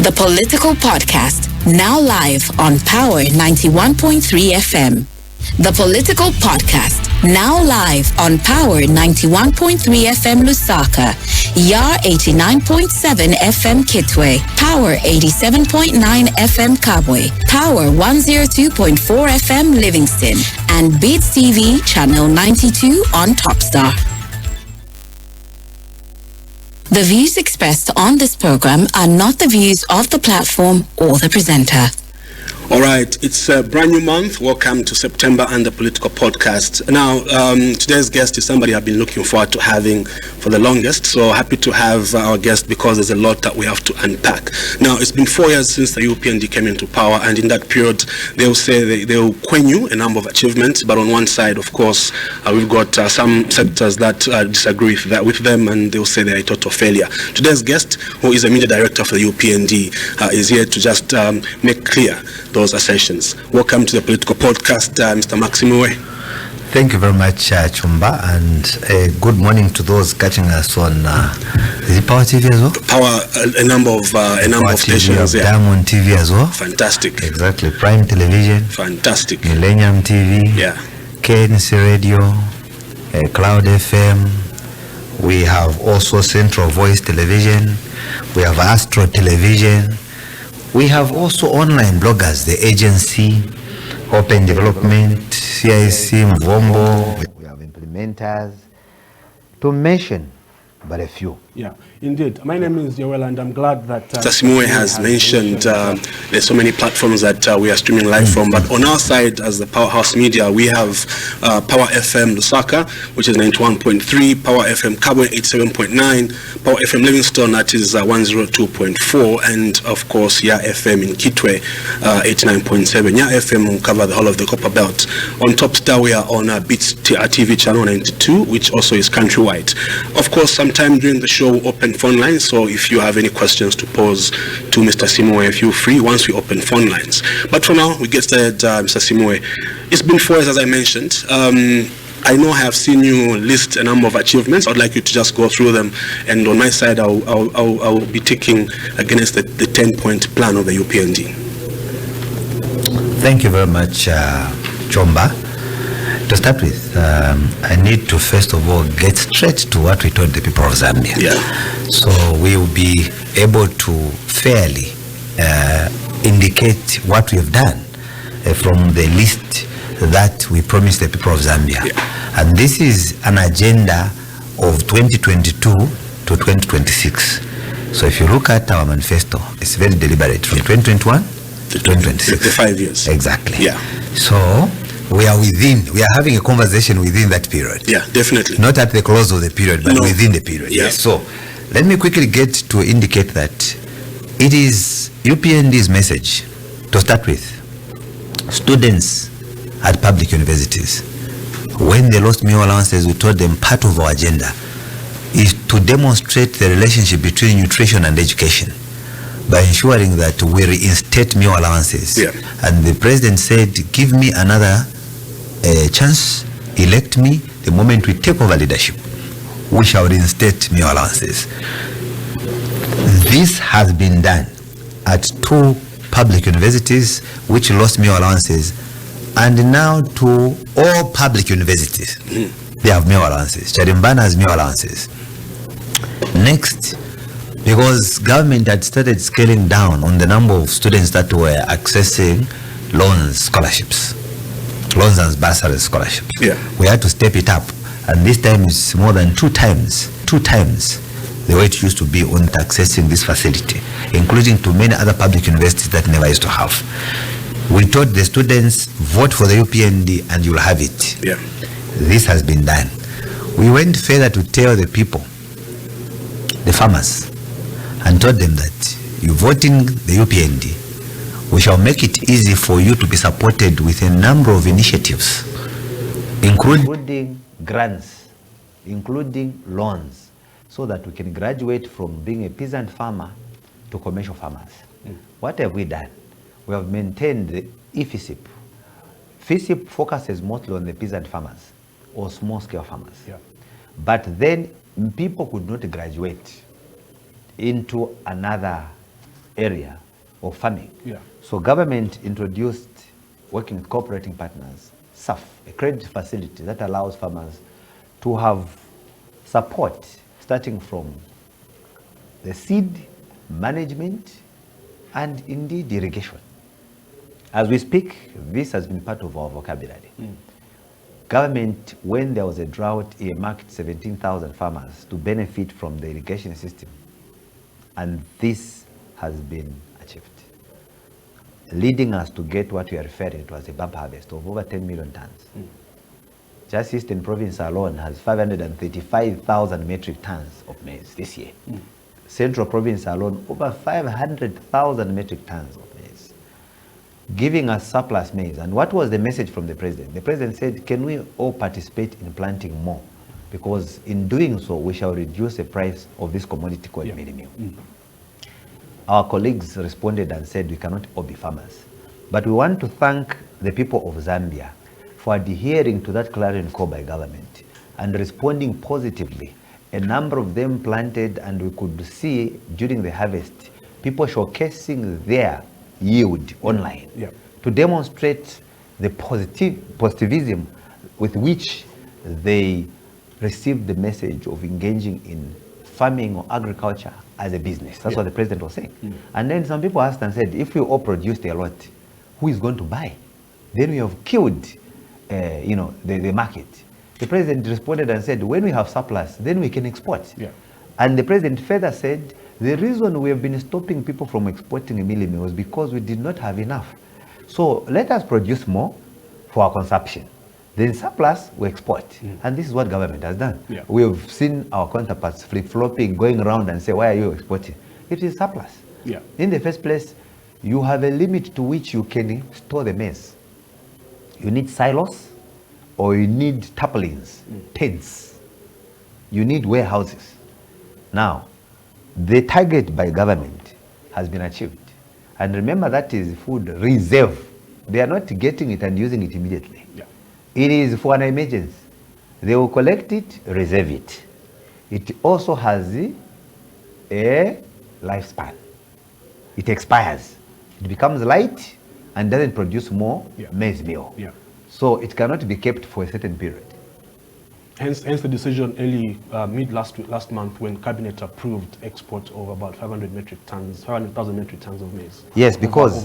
The Political Podcast, now live on Power 91.3 FM. The Political Podcast, now live on Power 91.3 FM Lusaka, YAR 89.7 FM Kitwe, Power 87.9 FM Kabwe, Power 102.4 FM Livingston, and Beats TV Channel 92 on Topstar. The views expressed on this program are not the views of the platform or the presenter. All right, it's a brand new month. Welcome to September and the Political Podcast. Now, today's guest is somebody I've been looking forward to having for the longest. So happy to have our guest because there's a lot that we have to unpack. Now, it's been 4 years since the UPND came into power, and in that period, they'll say they'll quenue a number of achievements. But on one side, of course, we've got some sectors that disagree with them, and they'll say they're a total failure. Today's guest, who is a media director for the UPND, is here to just make clear those assertions. Welcome to the Political Podcast, Mr. Simuuwe. Thank you very much, Chomba, and good morning to those catching us on is it Power TV as well? Power, a number of stations, yeah. Diamond TV as well. Fantastic. Exactly. Prime Television. Fantastic. Millennium TV. Yeah. KNC Radio, Cloud FM. We have also Central Voice Television. We have Astro Television. We have also online bloggers, the agency, Open Development, CIC, Mvombo. We have implementers, to mention but a few. Yeah, indeed. My name is Yowela, and I'm glad that Simuuwe has mentioned there's so many platforms that we are streaming live from. But on our side, as the Powerhouse Media, we have Power FM Lusaka, which is 91.3, Power FM Kabwe 87.9, Power FM Livingston, that is 102.4, and of course, YAR FM in Kitwe 89.7. YAR FM will cover the whole of the Copper Belt. On Topstar, we are on Beats TV channel 92, which also is countrywide. Of course, sometime during the show, we'll open phone lines, so if you have any questions to pose to Mr. Simuuwe, feel free once we open phone lines. But for now, we get started, Mr. Simuuwe. It's been 4 years, as I mentioned. I know I have seen you list a number of achievements. I'd like you to just go through them, and on my side, I'll be taking against the 10-point plan of the UPND. Thank you very much, Chomba. To start with, I need to first of all get straight to what we told the people of Zambia. Yeah. So we will be able to fairly indicate what we have done from the list that we promised the people of Zambia. Yeah. And this is an agenda of 2022 to 2026. So if you look at our manifesto, it's very deliberate from 2021 to 2026. The 5 years. Exactly. Yeah. So we are having a conversation within that period. Yeah, definitely. Not at the close of the period, but within the period. Yeah. Yes. So let me quickly get to indicate that it is UPND's message to start with. Students at public universities, when they lost meal allowances, we told them part of our agenda is to demonstrate the relationship between nutrition and education by ensuring that we reinstate meal allowances. Yeah. And the president said, give me another chance, elect me. The moment we take over leadership, we shall reinstate meal allowances. This has been done at 2 public universities which lost meal allowances, and now to all public universities. They have meal allowances. Charimbana has meal allowances. Next, because government had started scaling down on the number of students that were accessing loans and bursary scholarships. Yeah. We had to step it up, and this time it's more than 2 times the way it used to be on accessing this facility, including to many other public universities that never used to have. We told the students, vote for the UPND and you'll have it. Yeah. This has been done. We went further to tell the people, the farmers, and told them that you voting the UPND, we shall make it easy for you to be supported with a number of initiatives, including grants, including loans, so that we can graduate from being a peasant farmer to commercial farmers. What have we done? We have maintained the FSIP. FSIP focuses mostly on the peasant farmers or small-scale farmers. Yeah. But then people could not graduate into another area of farming. Yeah. So government introduced, working with cooperating partners, SAF, a credit facility that allows farmers to have support starting from the seed, management, and indeed irrigation. As we speak, this has been part of our vocabulary. Government, when there was a drought, earmarked 17,000 farmers to benefit from the irrigation system. And this has been achieved, leading us to get what we are referring to as a bumper harvest of over 10 million tons. Just Eastern Province alone has 535,000 metric tons of maize this year. Central Province alone, over 500,000 metric tons of maize, giving us surplus maize. And what was the message from the president? The president said, can we all participate in planting more? Because in doing so, we shall reduce the price of this commodity called maize meal. Our colleagues responded and said, we cannot all be farmers. But we want to thank the people of Zambia for adhering to that clarion call by government and responding positively. A number of them planted, and we could see during the harvest, people showcasing their yield online to demonstrate the positivism with which they received the message of engaging in farming or agriculture as a business. That's what the president was saying. And then some people asked and said, if we all produced a lot, who is going to buy? Then we have killed the market. The president responded and said, when we have surplus, then we can export. And the president further said, the reason we have been stopping people from exporting a mealie meal was because we did not have enough. So let us produce more for our consumption. Then surplus, we export. And this is what government has done. We have seen our counterparts flip-flopping, going around and say, why are you exporting? It is surplus. In the first place, you have a limit to which you can store the maize. You need silos, or you need tarpaulins, tents. You need warehouses. Now, the target by government has been achieved. And remember, that is food reserve. They are not getting it and using it immediately. It is for an emergency. They will collect it, reserve it. It also has a lifespan. It expires. It becomes light and doesn't produce more maize meal. So it cannot be kept for a certain period. Hence the decision early, last month, when Cabinet approved export of about 500,000 metric tons of maize. Yes, because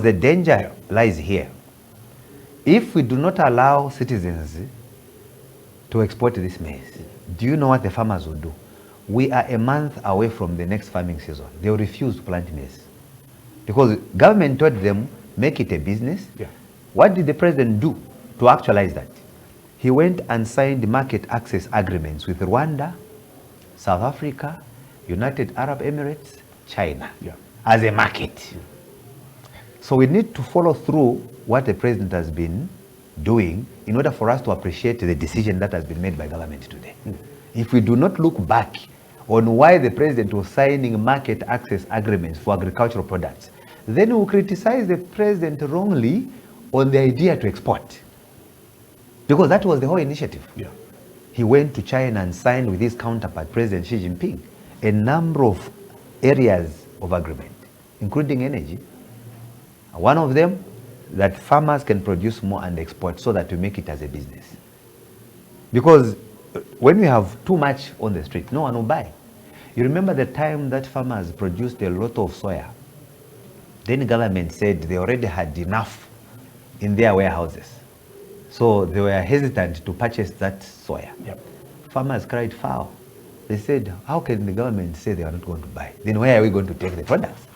the danger lies here. If we do not allow citizens to export this maize, do you know what the farmers will do? We are a month away from the next farming season. They will refuse to plant maize. Because government told them, make it a business. What did the president do to actualize that? He went and signed market access agreements with Rwanda, South Africa, United Arab Emirates, China, as a market. So we need to follow through what the president has been doing in order for us to appreciate the decision that has been made by government today. If we do not look back on why the president was signing market access agreements for agricultural products, then we will criticize the president wrongly on the idea to export. Because that was the whole initiative. He went to China and signed with his counterpart, President Xi Jinping, a number of areas of agreement, including energy. One of them, that farmers can produce more and export so that we make it as a business. Because when we have too much on the street, no one will buy. You remember the time that farmers produced a lot of soya. Then the government said they already had enough in their warehouses. So they were hesitant to purchase that soya. Farmers cried foul. They said, how can the government say they are not going to buy? Then where are we going to take the products?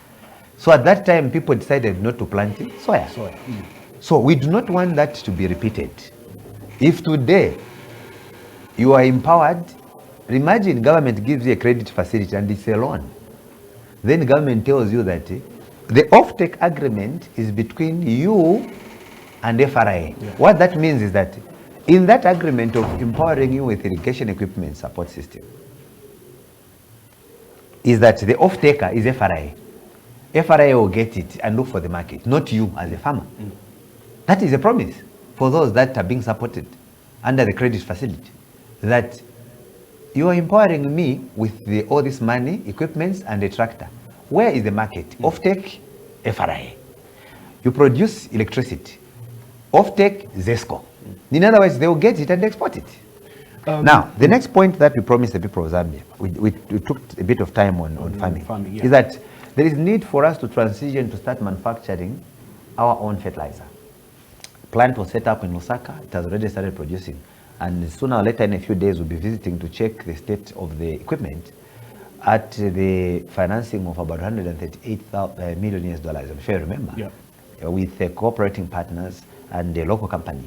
So at that time, people decided not to plant soya. So we do not want that to be repeated. If today you are empowered, imagine government gives you a credit facility and it's a loan. Then the government tells you that the offtake agreement is between you and FRA. What that means is that in that agreement of empowering you with irrigation equipment support system, is that the off-taker is FRA. FRA will get it and look for the market, not you as a farmer. That is a promise for those that are being supported under the credit facility, that you are empowering me with all this money, equipments, and a tractor. Where is the market? Offtake, FRA. You produce electricity. Offtake, ZESCO. In other words, they will get it and export it. Now, the next point that we promised the people of Zambia, we took a bit of time on farming, is that there is need for us to transition to start manufacturing our own fertilizer. Plant was set up in Lusaka. It has already started producing. And sooner or later, in a few days, we'll be visiting to check the state of the equipment at the financing of about $138 million US, I'm sure you remember, with cooperating partners and a local company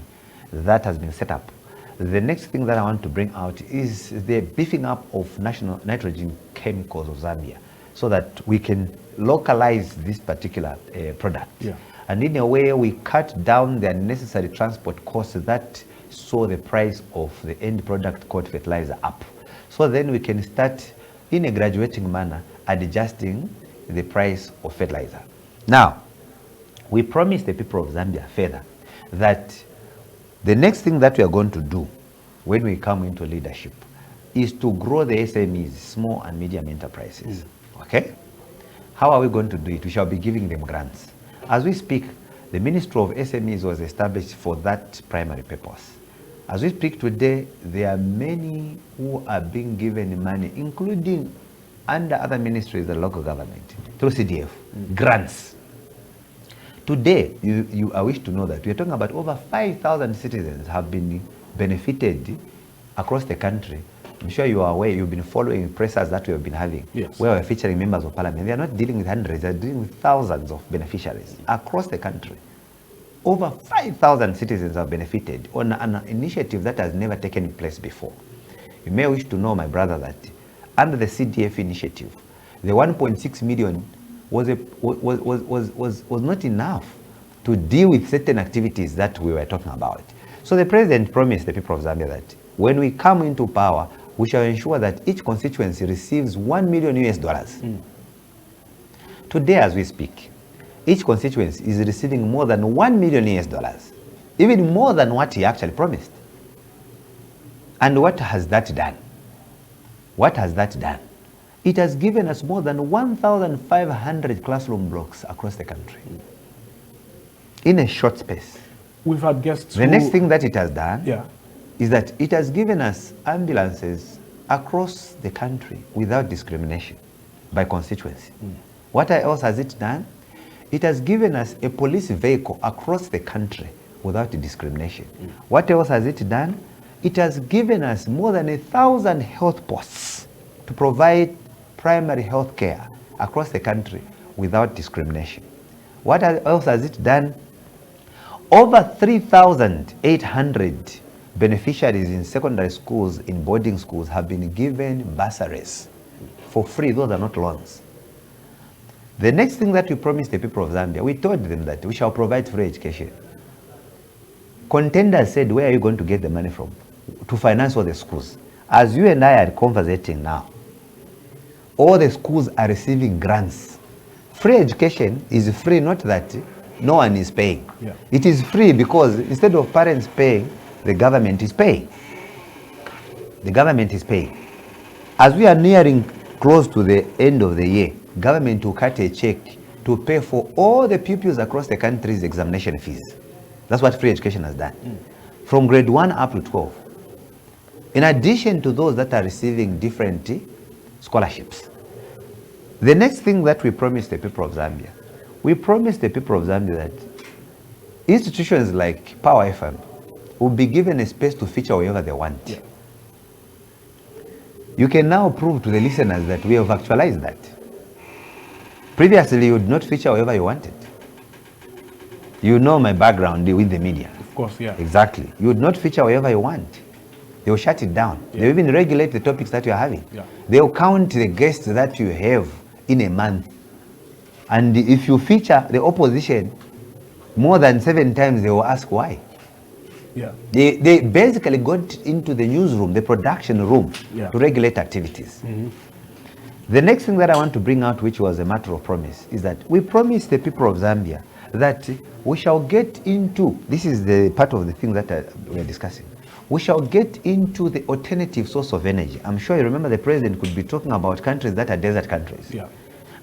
that has been set up. The next thing that I want to bring out is the beefing up of national nitrogen chemicals of Zambia so that we can localize this particular product. And in a way, we cut down the unnecessary transport costs that saw the price of the end product called fertilizer up. So then we can start in a graduating manner adjusting the price of fertilizer. Now, we promised the people of Zambia further that the next thing that we are going to do when we come into leadership is to grow the SMEs, small and medium enterprises. Okay? How are we going to do it? We shall be giving them grants. As we speak, the Ministry of SMEs was established for that primary purpose. As we speak today, there are many who are being given money, including under other ministries, the local government, through CDF, grants. Today, I wish to know that we are talking about over 5,000 citizens have been benefited across the country. I'm sure you are aware, you've been following presses that we have been having, where we're featuring members of parliament. They are not dealing with hundreds, they're dealing with thousands of beneficiaries across the country. Over 5,000 citizens have benefited on an initiative that has never taken place before. You may wish to know, my brother, that under the CDF initiative, the 1.6 million was not enough to deal with certain activities that we were talking about. So the president promised the people of Zambia that when we come into power, we shall ensure that each constituency receives $1 million US. Today, as we speak, each constituency is receiving more than $1 million US, even more than what he actually promised. And what has that done? What has that done? It has given us more than 1,500 classroom blocks across the country in a short space. We've had guests. The next thing that it has done is that it has given us ambulances across the country without discrimination by constituency. What else has it done? It has given us a police vehicle across the country without discrimination. What else has it done? It has given us more than 1,000 health posts to provide primary health care across the country without discrimination. What else has it done? Over 3,800 beneficiaries in secondary schools, in boarding schools, have been given bursaries for free. Those are not loans. The next thing that we promised the people of Zambia, we told them that we shall provide free education. Contenders said, where are you going to get the money from to finance all the schools? As you and I are conversating now, all the schools are receiving grants. Free education is free, not that no one is paying. It is free because instead of parents paying, the government is paying. The government is paying. As we are nearing close to the end of the year, government will cut a check to pay for all the pupils across the country's examination fees. That's what free education has done. From grade 1 up to 12. In addition to those that are receiving different scholarships. The next thing that we promised the people of Zambia, we promised the people of Zambia that institutions like Power FM will be given a space to feature wherever they want. You can now prove to the listeners that we have actualized that. Previously, you would not feature wherever you wanted. You know my background with the media. Of course, Exactly. You would not feature wherever you want. They will shut it down. They will even regulate the topics that you are having. They will count the guests that you have in a month. And if you feature the opposition more than 7 times, they will ask why. They basically got into the newsroom, the production room, to regulate activities. The next thing that I want to bring out, which was a matter of promise, is that we promised the people of Zambia that we shall get into, this is the part of the thing that we are discussing, we shall get into the alternative source of energy. I'm sure you remember the president could be talking about countries that are desert countries.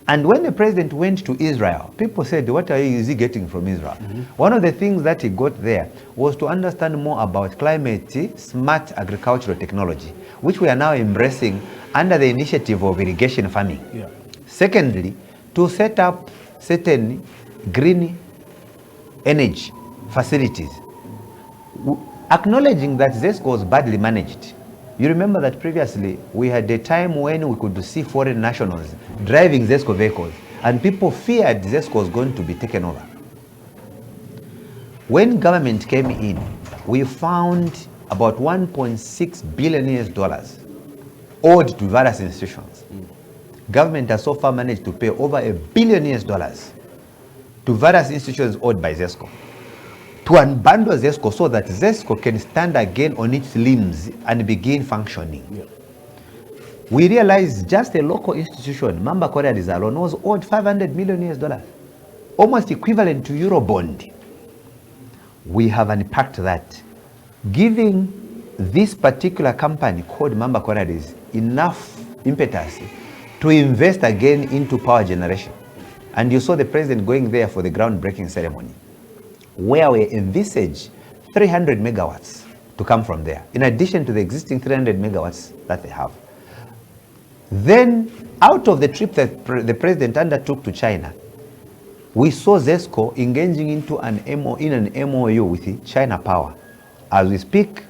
And when the president went to Israel, people said, what is he getting from Israel? One of the things that he got there was to understand more about climate smart agricultural technology, which we are now embracing under the initiative of irrigation farming. Yeah. Secondly, to set up certain green energy facilities, acknowledging that ZESCO was badly managed. You remember that previously we had a time when we could see foreign nationals driving ZESCO vehicles, and people feared ZESCO was going to be taken over. When government came in, we found about $1.6 billion owed to various institutions. Government has so far managed to pay over $1 billion to various institutions owed by ZESCO, to unbundle ZESCO so that ZESCO can stand again on its limbs and begin functioning. Yeah. We realized just a local institution, Mamba Corridors alone, was owed $500 million, almost equivalent to Eurobond. We have unpacked that, giving this particular company called Mamba Corridors enough impetus to invest again into power generation. And you saw the president going there for the groundbreaking ceremony, where we envisage 300 megawatts to come from there, in addition to the existing 300 megawatts that they have. Then, out of the trip that the president undertook to China, we saw ZESCO engaging into an MOU with China Power. As we speak,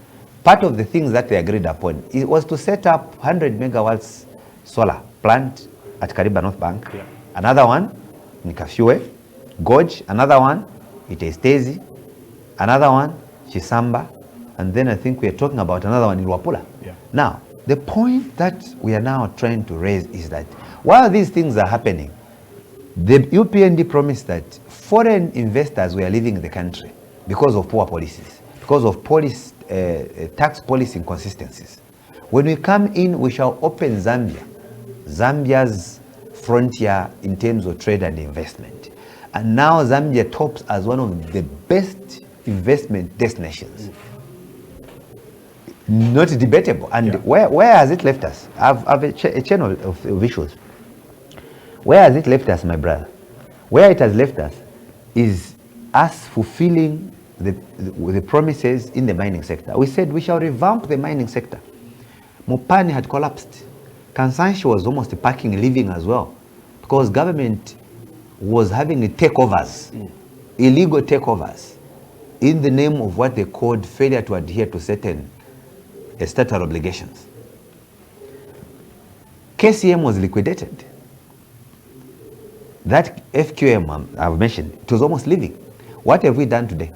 part of the things that they agreed upon, it was to set up 100 megawatts solar plant at Kariba North Bank, another one in Kashggi, Gorge, another one it is Tezi, another one Chisamba, and then I think we are talking about another one in Wapula. Yeah. Now, the point that we are now trying to raise is that while these things are happening, the UPND promised that foreign investors were leaving the country because of poor policies, because of tax policy inconsistencies. When we come in, we shall open Zambia's frontier in terms of trade and investment. And now Zambia tops as one of the best investment destinations. Not debatable. And where has it left us? I've a channel of visuals. Where has it left us, my brother? Where it has left us is us fulfilling the promises in the mining sector. We said we shall revamp the mining sector. Mopani had collapsed. Kansanshi was almost packing, leaving as well, because government was having takeovers, illegal takeovers, in the name of what they called failure to adhere to certain statutory obligations. KCM was liquidated. That FQM I've mentioned, it was almost leaving. What have we done today?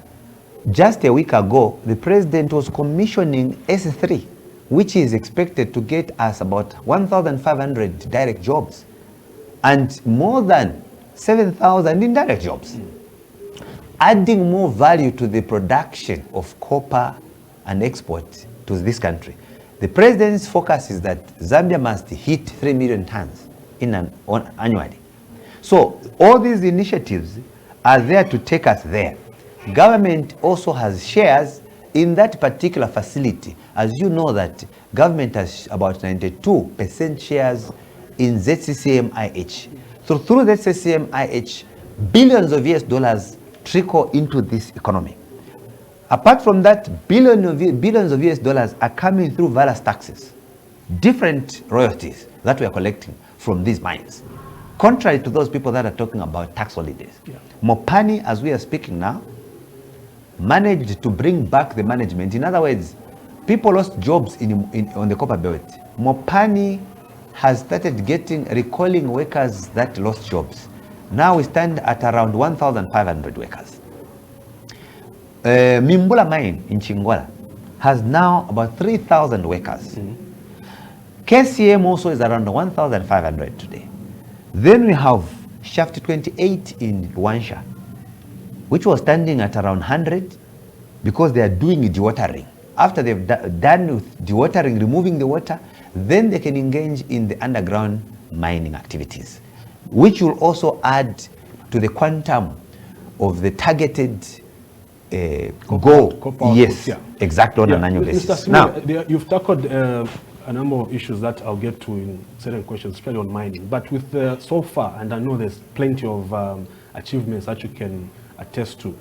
Just a week ago, the president was commissioning S3, which is expected to get us about 1,500 direct jobs and more than 7,000 indirect jobs, adding more value to the production of copper and export to this country. The president's focus is that Zambia must hit 3 million tons annually. So all these initiatives are there to take us there. Government also has shares in that particular facility. As you know that government has about 92% shares in ZCCM-IH. So through ZCCM-IH, billions of US dollars trickle into this economy. Apart from that, billions of US dollars are coming through various taxes, different royalties that we are collecting from these mines. Contrary to those people that are talking about tax holidays. Mopani, as we are speaking now, managed to bring back the management. In other words, people lost jobs on the copper belt. Mopani has started recalling workers that lost jobs. Now we stand at around 1,500 workers. Mimbula mine in Chingwala has now about 3,000 workers. KCM also is around 1,500 today. Then we have Shaft 28 in Luansha, which was standing at around 100 because they are doing dewatering. After they've done with dewatering, removing the water, then they can engage in the underground mining activities, which will also add to the quantum of the targeted goal. Copper yes, output, exactly on an annual basis. Mr. Simuuwe, now, you've tackled a number of issues that I'll get to in certain questions, especially on mining. But with so far, and I know there's plenty of achievements that you can attest to,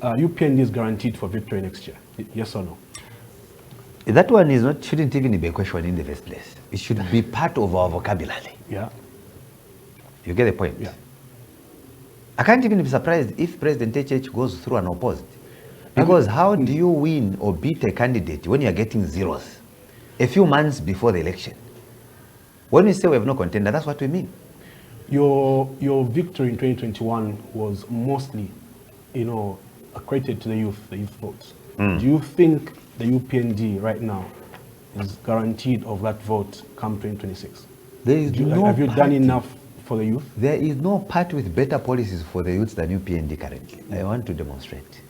UPND is guaranteed for victory next year. Yes or no? That one is not, shouldn't even be a question in the first place. It should be part of our vocabulary. Yeah. You get the point? Yeah. I can't even be surprised if President HH goes through unopposed. Because how do you win or beat a candidate when you're getting zeros a few months before the election? When we say we have no contender, that's what we mean. Your victory in 2021 was mostly, accredited to the youth votes. Do you think the UPND right now is guaranteed of that vote come 2026? Have you done enough for the youth? There is no party with better policies for the youth than UPND currently. I want to demonstrate.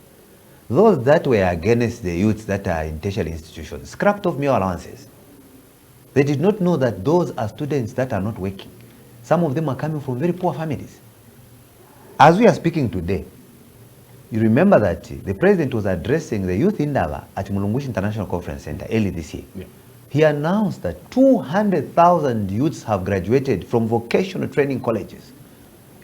Those that were against the youths that are in tertiary institutions scrapped off meal allowances. They did not know that those are students that are not working. Some of them are coming from very poor families. As we are speaking today, you remember that the president was addressing the youth in Dava at Mulungushi International Conference Center early this year. Yeah. He announced that 200,000 youths have graduated from vocational training colleges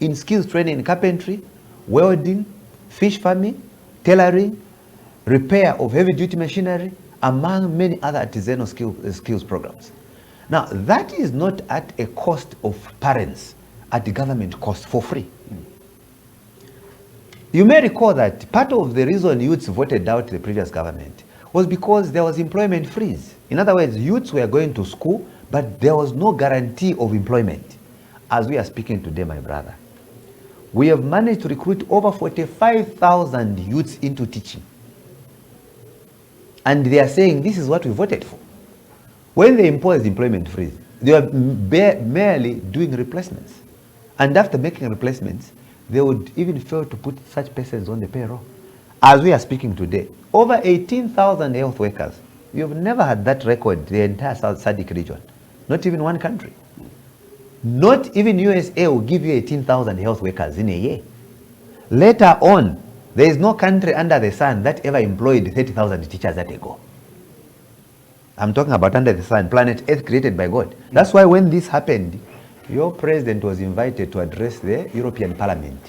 in skills training in carpentry, welding, fish farming, tailoring, repair of heavy-duty machinery, among many other artisanal skills programs. Now, that is not at a cost of parents, at the government cost for free. You may recall that part of the reason youths voted out the previous government was because there was employment freeze. In other words, youths were going to school, but there was no guarantee of employment. As we are speaking today, my brother, we have managed to recruit over 45,000 youths into teaching. And they are saying this is what we voted for. When they imposed employment freeze, they were merely doing replacements. And after making replacements, they would even fail to put such persons on the payroll. As we are speaking today, over 18,000 health workers. We have never had that record, the entire South SADC region. Not even one country. Not even USA will give you 18,000 health workers in a year. Later on, there is no country under the sun that ever employed 30,000 teachers at a go. I'm talking about under the sun, planet Earth created by God. That's why when this happened, your president was invited to address the European Parliament.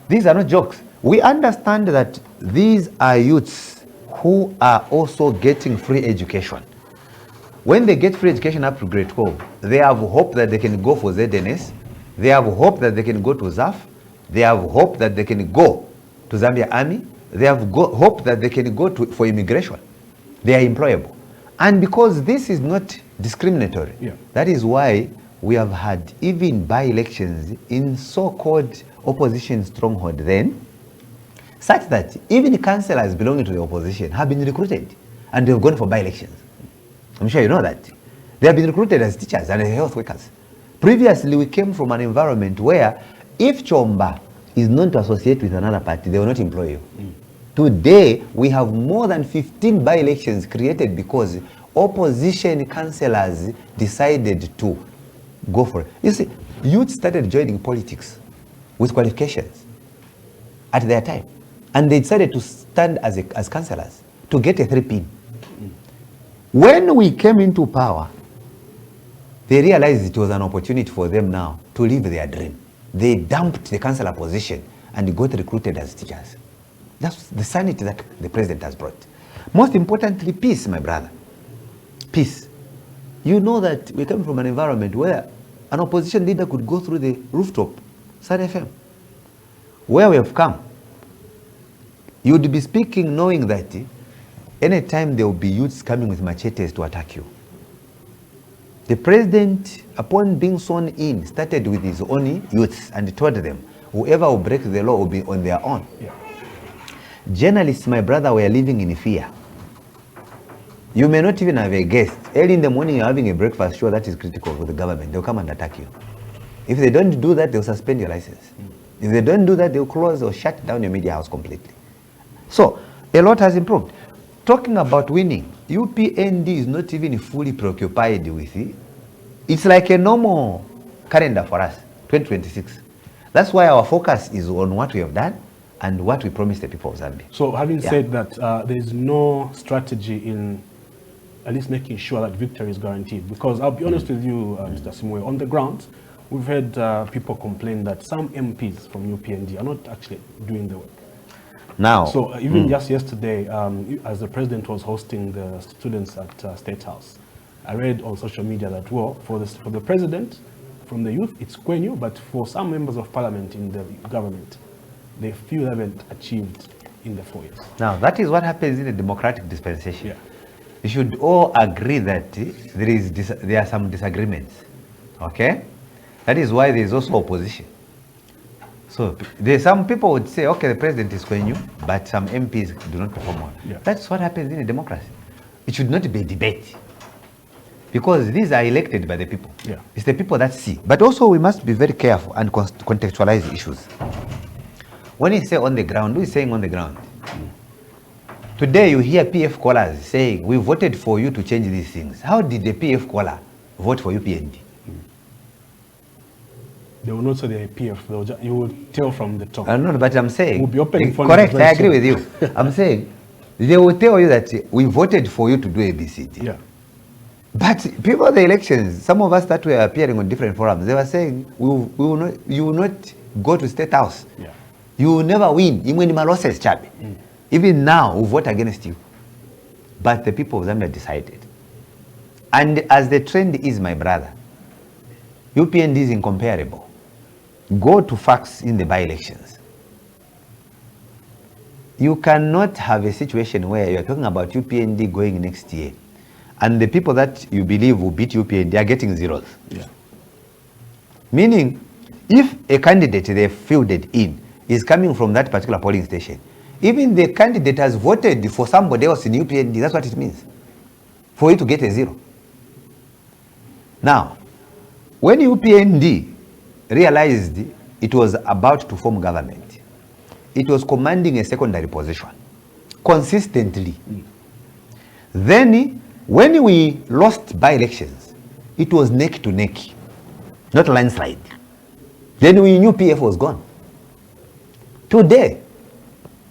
These are not jokes. We understand that these are youths who are also getting free education. When they get free education up to grade 12, they have hope that they can go for ZNS, they have hope that they can go to ZAF, they have hope that they can go to Zambia Army, they have hope that they can go for immigration. They are employable. And because this is not discriminatory, that is why we have had even by-elections in so-called opposition stronghold then, such that even councillors belonging to the opposition have been recruited and they have gone for by-elections. I'm sure you know that. They have been recruited as teachers and as health workers. Previously, we came from an environment where if Chomba is known to associate with another party, they will not employ you. Today, we have more than 15 by-elections created because opposition councillors decided to go for it. You see, youth started joining politics with qualifications at their time. And they decided to stand as councillors to get a 3-pin. When we came into power, they realized it was an opportunity for them now to live their dream. They dumped the councillor position and got recruited as teachers. That's the sanity that the president has brought. Most importantly, peace, my brother. Peace. You know that we come from an environment where an opposition leader could go through the rooftop, Sun FM. Where we have come, you would be speaking knowing that anytime there will be youths coming with machetes to attack you. The president, upon being sworn in, started with his own youths and told them, whoever will break the law will be on their own. Journalists, my brother, were living in fear. You may not even have a guest. Early in the morning, you're having a breakfast show that is critical for the government. They'll come and attack you. If they don't do that, they'll suspend your license. If they don't do that, they'll close or shut down your media house completely. So, a lot has improved. Talking about winning, UPND is not even fully preoccupied with it. It's like a normal calendar for us, 2026. That's why our focus is on what we have done and what we promised the people of Zambia. So having said that, there is no strategy in at least making sure that victory is guaranteed. Because I'll be honest with you, Mr. Simuuwe, on the ground, we've heard people complain that some MPs from UPND are not actually doing the work. Now, so even just yesterday, as the president was hosting the students at State House, I read on social media that, well, for the president, from the youth, it's Kwenyu, but for some members of parliament in the government, they feel they haven't achieved in the 4 years. Now, that is what happens in a democratic dispensation. Yeah. You should all agree that there are some disagreements, okay? That is why there is also opposition. So some people would say, okay, the president is Kwenyu, but some MPs do not perform well. Yeah. That's what happens in a democracy. It should not be a debate, because these are elected by the people. Yeah. It's the people that see. But also we must be very careful and contextualize the issues. When you say on the ground, who is saying on the ground? Today you hear PF callers saying, we voted for you to change these things. How did the PF caller vote for UPND? They will not say the PF, you will tell from the top. No, but I'm saying, we'll be opening correct, I agree with you. I'm saying, they will tell you that we voted for you to do ABCD. Yeah. But before the elections, some of us that were appearing on different forums, they were saying, you will not go to State House. Yeah. You will never win. Even now, we vote against you. But the people of Zambia decided. And as the trend is, my brother, UPND is incomparable. Go to facts in the by-elections. You cannot have a situation where you're talking about UPND going next year, and the people that you believe will beat UPND are getting zeros. Yeah. Meaning, if a candidate they fielded in is coming from that particular polling station, even the candidate has voted for somebody else in UPND, that's what it means, for you to get a zero. Now, when UPND realized it was about to form government, it was commanding a secondary position consistently. Then, when we lost by-elections, it was neck to neck, not landslide. Then we knew PF was gone. Today,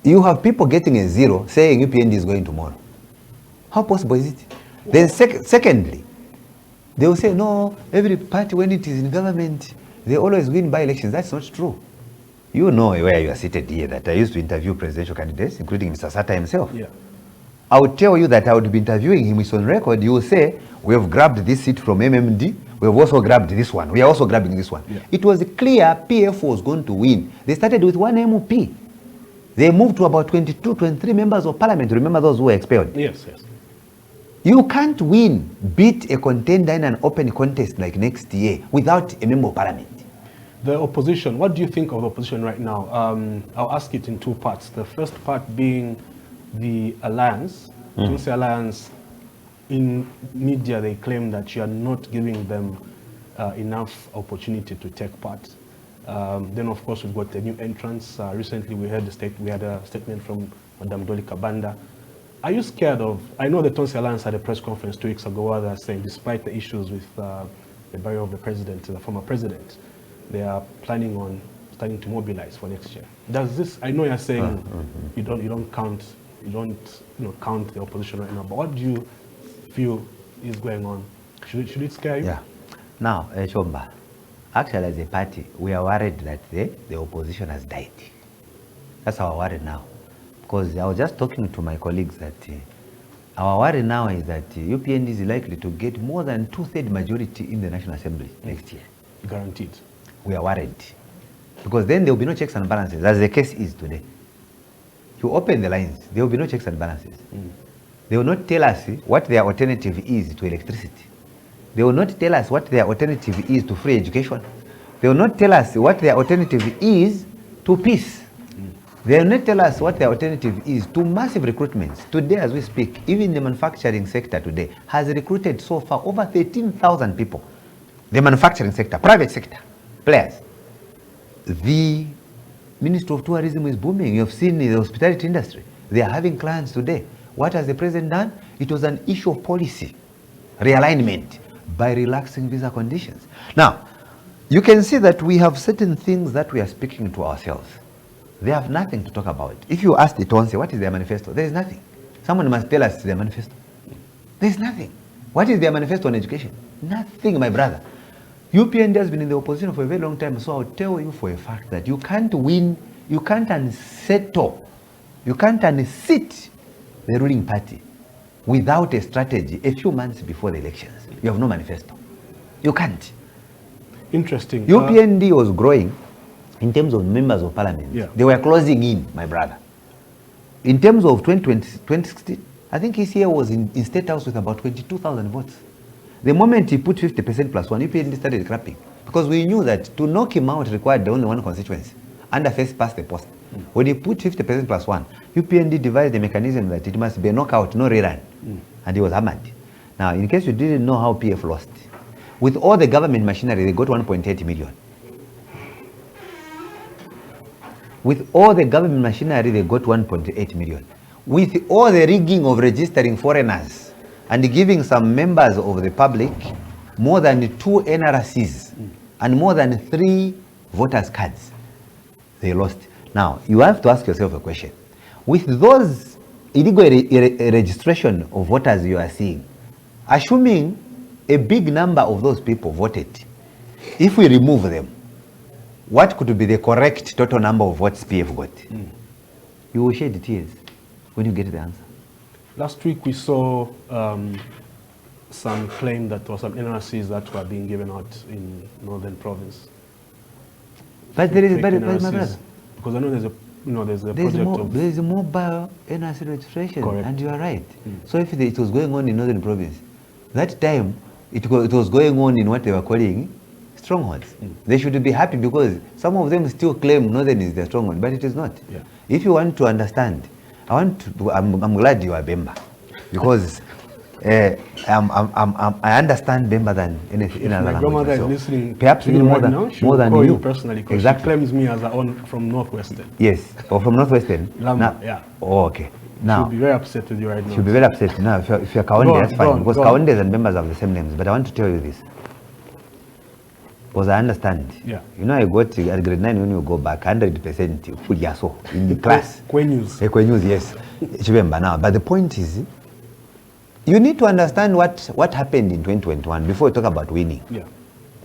you have people getting a zero saying UPND is going tomorrow. How possible is it? Then secondly, they will say, no, every party when it is in government, they always win by-elections. That's not true. You know where you are seated here that I used to interview presidential candidates, including Mr. Sata himself. Yeah. I would tell you that I would be interviewing him, it's on record. You will say, we have grabbed this seat from MMD, we have also grabbed this one, we are also grabbing this one. Yeah. It was clear PF was going to win. They started with one MOP. They moved to about 22, 23 members of parliament. Remember those who were expelled? Yes, yes. You can't beat a contender in an open contest like next year without a member of parliament. The opposition, what do you think of the opposition right now? I'll ask it in two parts. The first part being the alliance. Tunisia Alliance, in media they claim that you are not giving them enough opportunity to take part. Then of course we've got the new entrants. Recently we had a statement from Madam Dolly Kabanda. Are you scared of, I know the Tunisia Alliance had a press conference 2 weeks ago where they're saying despite the issues with the burial of the president, the former president, they are planning on starting to mobilize for next year. Does this, I know you're saying you don't count the opposition right now, but what do you feel is going on? Should it scare you? Yeah. Now, Chomba, actually as a party, we are worried that the opposition has died. That's our worry now. Because I was just talking to my colleagues that our worry now is that UPND is likely to get more than 2/3 majority in the National Assembly next year. Guaranteed. We are worried. Because then there will be no checks and balances, as the case is today. You open the lines, there will be no checks and balances. They will not tell us what their alternative is to electricity. They will not tell us what their alternative is to free education. They will not tell us what their alternative is to peace. They will not tell us what their alternative is to massive recruitments. Today, as we speak, even the manufacturing sector today has recruited so far over 13,000 people. The manufacturing sector, private sector, players. The Ministry of Tourism is booming. You have seen the hospitality industry. They are having clients today. What has the president done? It was an issue of policy, realignment, by relaxing visa conditions. Now, you can see that we have certain things that we are speaking to ourselves. They have nothing to talk about. If you ask the Tonse, what is their manifesto? There is nothing. Someone must tell us their manifesto. There's nothing. What is their manifesto on education? Nothing, my brother. UPND has been in the opposition for a very long time, so I'll tell you for a fact that you can't win, you can't unsettle, you can't unseat the ruling party without a strategy a few months before the elections. You have no manifesto. You can't. Interesting. UPND was growing in terms of members of parliament. Yeah. They were closing in, my brother. In terms of 2016, I think his year was in State House with about 22,000 votes. The moment he put 50% plus one, UPND started crapping. Because we knew that to knock him out required only one constituency. Under first past the post. When he put 50% plus one, UPND devised a mechanism that it must be a knockout, no rerun. And he was hammered. Now, in case you didn't know how PF lost, with all the government machinery, they got 1.8 million. With all the government machinery, they got 1.8 million. With all the rigging of registering foreigners and giving some members of the public more than 2 NRCs and more than 3 voters' cards, they lost. Now, you have to ask yourself a question. With those illegal registration of voters you are seeing, assuming a big number of those people voted, if we remove them, what could be the correct total number of votes PF got? You will shed tears when you get the answer. Last week we saw some claim that there were some NRCs that were being given out in Northern Province. But there is, but my brother, because I know there's a project of... There is a mobile NRC registration. Correct. And you are right. So if it was going on in Northern Province, that time it was going on in what they were calling strongholds. They should be happy because some of them still claim Northern is their stronghold, but it is not. Yeah. If you want to understand, I'm glad you are Bemba, because I understand Bemba than anything other my language. grandmother So is listening perhaps to you more right than, now. She more will than call you. you personally because Exactly. she claims me as from Northwestern. Yes, or from Northwestern. Lamba, now, yeah. Oh, okay. Now, She'll be very upset with you right now. she'll be very upset. Now, if you're Kaonde, that's fine, because Kaondes and members have the same names. But I want to tell you this, because I understand. Yeah. You know, I got to, at grade 9 when you go back, 100% full yaso in the class. Kwenews. Kwenews, yes. Chibemba now. But the point is, you need to understand what happened in 2021 before we talk about winning. Yeah.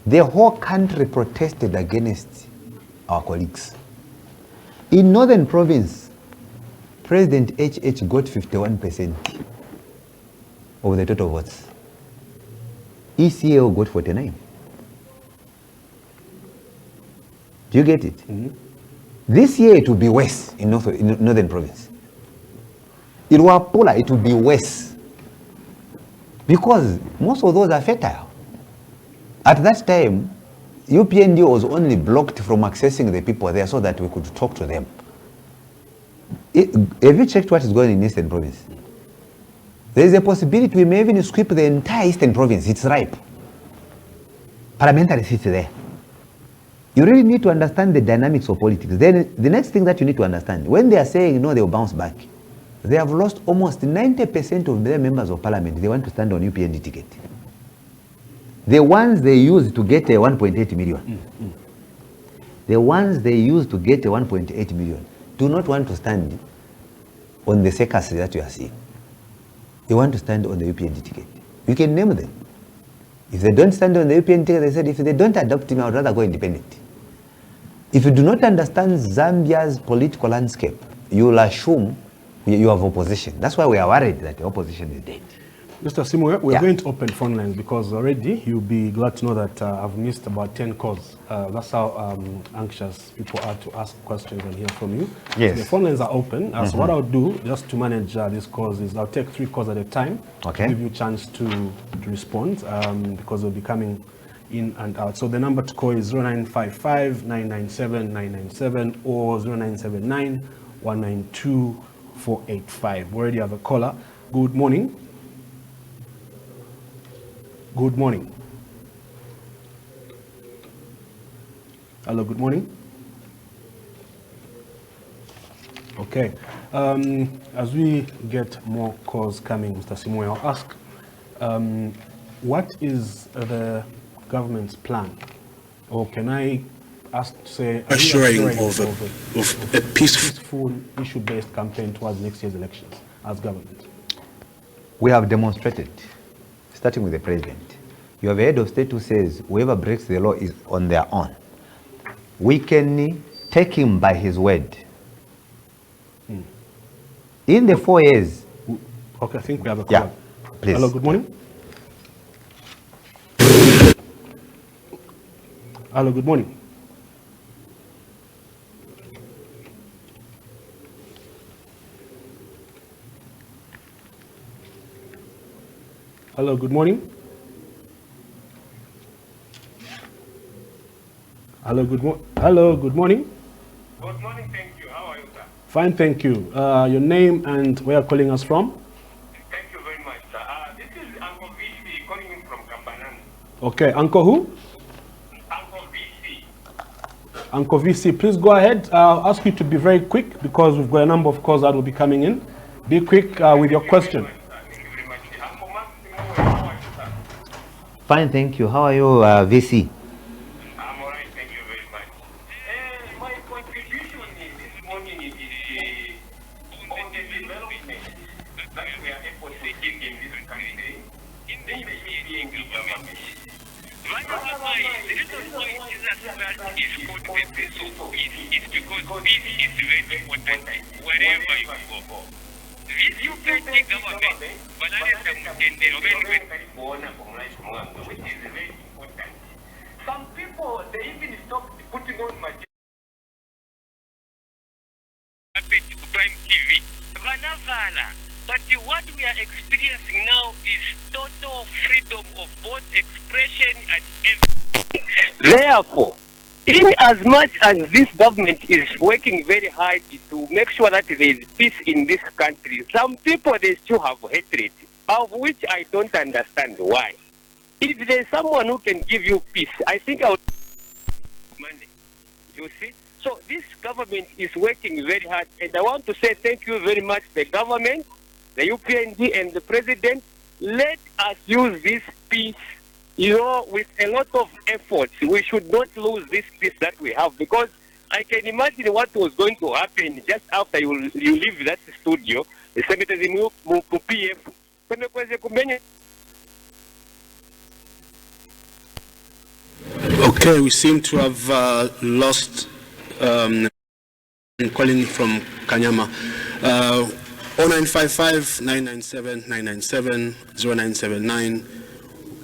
The whole country protested against our colleagues. In Northern Province, President HH got 51% of the total votes. ECAO got 49%. Do you get it? This year it will be worse in Northern Province. In Wapula it will be worse. Because most of those are fertile. At that time, UPND was only blocked from accessing the people there so that we could talk to them. Have you checked what is going on in Eastern Province? There is a possibility we may even sweep the entire Eastern Province. It's ripe. Parliamentary seats there. You really need to understand the dynamics of politics. Then the next thing that you need to understand, when they are saying no, they will bounce back, they have lost almost 90% of their members of parliament. They want to stand on UPND ticket. The ones they used to get a 1.8 million. The ones they used to get a 1.8 million do not want to stand on the circus that you are seeing. They want to stand on the UPND ticket. You can name them. If they don't stand on the UPND ticket, they said, if they don't adopt me, I would rather go independent. If you do not understand Zambia's political landscape, you will assume you have opposition. That's why we are worried that the opposition is dead. Mr. Simuuwe, we're going to open phone lines because already you'll be glad to know that I've missed about 10 calls. That's how anxious people are to ask questions and hear from you. Yes. So the phone lines are open. So what I'll do, just to manage these calls, is I'll take 3 calls at a time. Okay. To give you a chance to respond because they'll be coming in and out. So the number to call is 0955 997 997 or 0979 192 485. We already have a caller. Good morning. Good morning. Hello, good morning. Okay. As we get more calls coming, Mr. Simuuwe, I'll ask, what is the government's plan? Or can I ask to say... Assuring of a peaceful issue-based campaign towards next year's elections as government? We have demonstrated, starting with the president. You have a head of state who says whoever breaks the law is on their own. We can take him by his word. In the 4 years. Okay, I think we have a call. Yeah, please. Hello, good morning. Hello, good morning. Hello, good morning. Hello, good morning. Hello, good morning. Good morning, thank you. How are you, sir? Fine, thank you. Your name and where you're calling us from? Thank you very much, sir. This is Uncle VC calling in from Kambanani. Okay, Uncle who? Uncle VC. Uncle VC, please go ahead. I'll ask you to be very quick because we've got a number of calls that will be coming in. Be quick with your question. Thank you very much. Uncle Simuuwe, how are you, sir? Fine, thank you. How are you, VC? I'm all right, thank you very much. My contribution this morning is on the development that we are able to take in this country in the UPND government. One of the reason why Jesus Christ is called the Prince of Peace is because peace is very important wherever you go. This UPND government, which is very important. Some people, they even stopped putting on material. Prime TV. But what we are experiencing now is total freedom of both expression and everything. Therefore, in as much as this government is working very hard to make sure that there is peace in this country, some people, they still have hatred, of which I don't understand why. If there's someone who can give you peace, I think I would Monday. You see? So this government is working very hard, and I want to say thank you very much, the government, the UPND, and the president. Let us use this peace, with a lot of efforts. We should not lose this peace that we have, because I can imagine what was going to happen just after you leave that studio. Okay, we seem to have lost calling from Kanyama. 0955 997 997 0979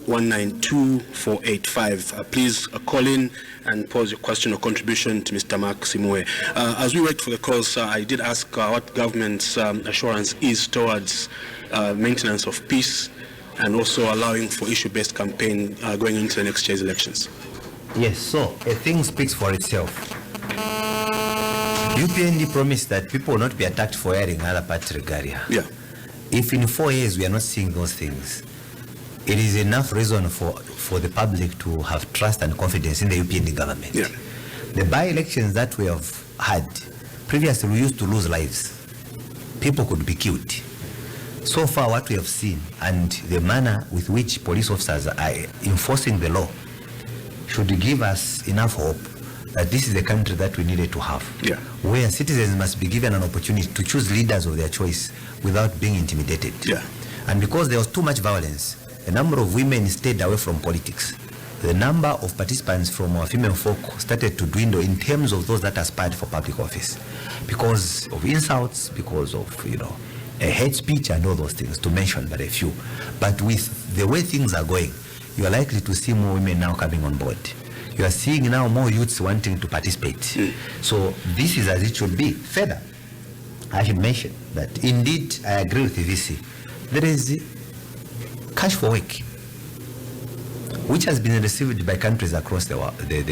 192 485. Please call in and pose your question or contribution to Mr. Mark Simuuwe. As we wait for the calls, I did ask what government's assurance is towards maintenance of peace and also allowing for issue-based campaign going into the next year's elections. Yes, so a thing speaks for itself. UPND promised that people will not be attacked for wearing other party regalia. Yeah. If in 4 years we are not seeing those things, it is enough reason for the public to have trust and confidence in the UPND government. Yeah. The by-elections that we have had, previously we used to lose lives. People could be killed. So far what we have seen and the manner with which police officers are enforcing the law should give us enough hope that this is the country that we needed to have, yeah, where citizens must be given an opportunity to choose leaders of their choice without being intimidated. Yeah. And because there was too much violence, a number of women stayed away from politics. The number of participants from our female folk started to dwindle in terms of those that aspired for public office because of insults, because of, a hate speech and all those things, to mention but a few. But with the way things are going, you are likely to see more women now coming on board. You are seeing now more youths wanting to participate. So this is as it should be. Further, I should mention that indeed I agree with the VC. There is cash for work, which has been received by countries across the world, the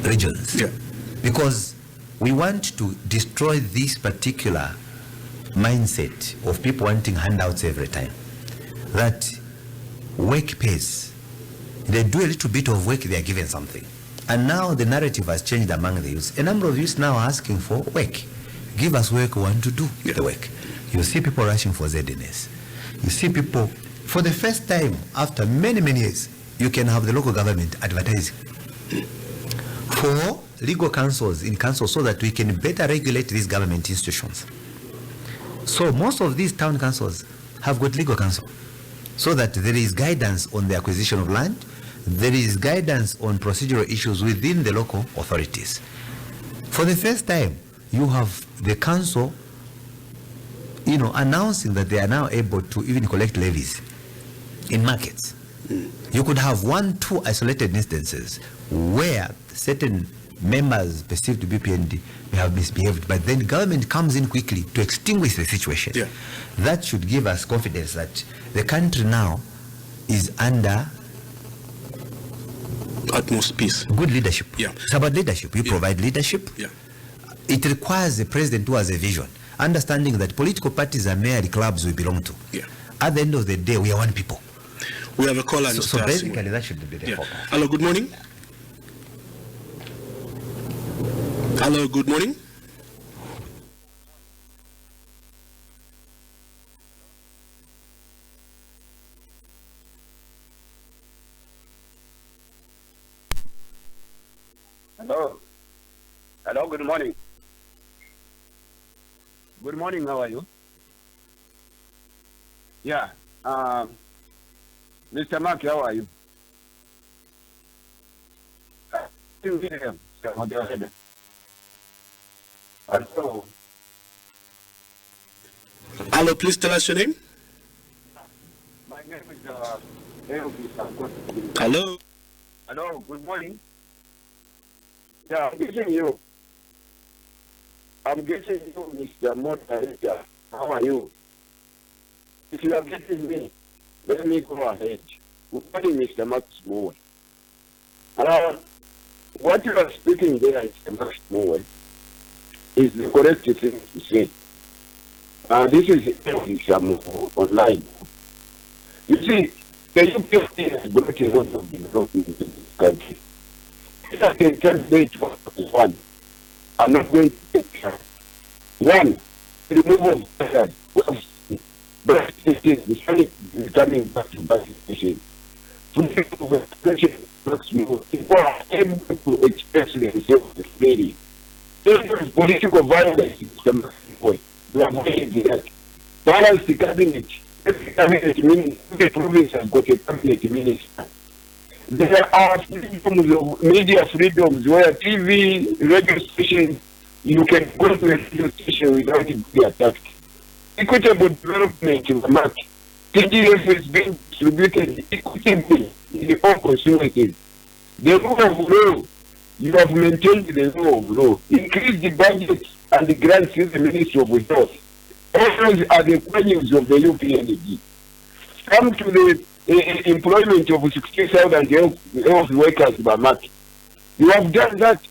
regions. Yeah. Because we want to destroy this particular mindset of people wanting handouts every time. That work pays. They do a little bit of work, they are given something. And now the narrative has changed among the youth. A number of youth now are asking for work. Give us work, we want to do the work. You see people rushing for ZNS. You see people, for the first time after many, many years, you can have the local government advertising for legal councils in council so that we can better regulate these government institutions. So most of these town councils have got legal counsel, so that there is guidance on the acquisition of land, there is guidance on procedural issues within the local authorities. For the first time, you have the council, announcing that they are now able to even collect levies in markets. You could have 1-2 isolated instances where certain members perceived to be UPND may have misbehaved, but then government comes in quickly to extinguish the situation. Yeah. That should give us confidence that the country now is under utmost peace. Good leadership. Yeah. It's about leadership. You provide leadership. Yeah. It requires a president who has a vision, understanding that political parties are merely clubs we belong to. Yeah. At the end of the day, we are one people. We have a caller. So basically, that should be the focus. Hello, good morning. Hello, good morning. Hello. Hello, good morning. Good morning, how are you? Yeah. Mr. Mark, how are you? Hello. Hello, please tell us your name. My name is Elvis. Hello. Hello, good morning. Yeah, I'm getting you. Mr. Moderator. How are you? If you are getting me, let me go ahead. Good morning, Mr. Simuuwe. What you are speaking there, Mr. Simuuwe, is the correct thing to say. This is online. You see, the UPND has brought a lot of development in this country. If I can translate one, I'm not going to take care. One, the removal of pressure. But it is coming back to back situation. Freedom of expression works more. People are able to express themselves freely. There is political violence in the point. We are avoiding that. Balance the cabinet. Every cabinet means the province has got a cabinet minister. There are freedoms of media freedoms where TV, radio stations, you can go to a radio station without being attacked. Equitable development in the market. TGF is being distributed equitably in all consumables. The rule of law, you have maintained the rule of law. Increase the budget and the grants to the Ministry of Health. All those are the values of the UPND. Come to the employment of 60,000 health workers by market. You have done that.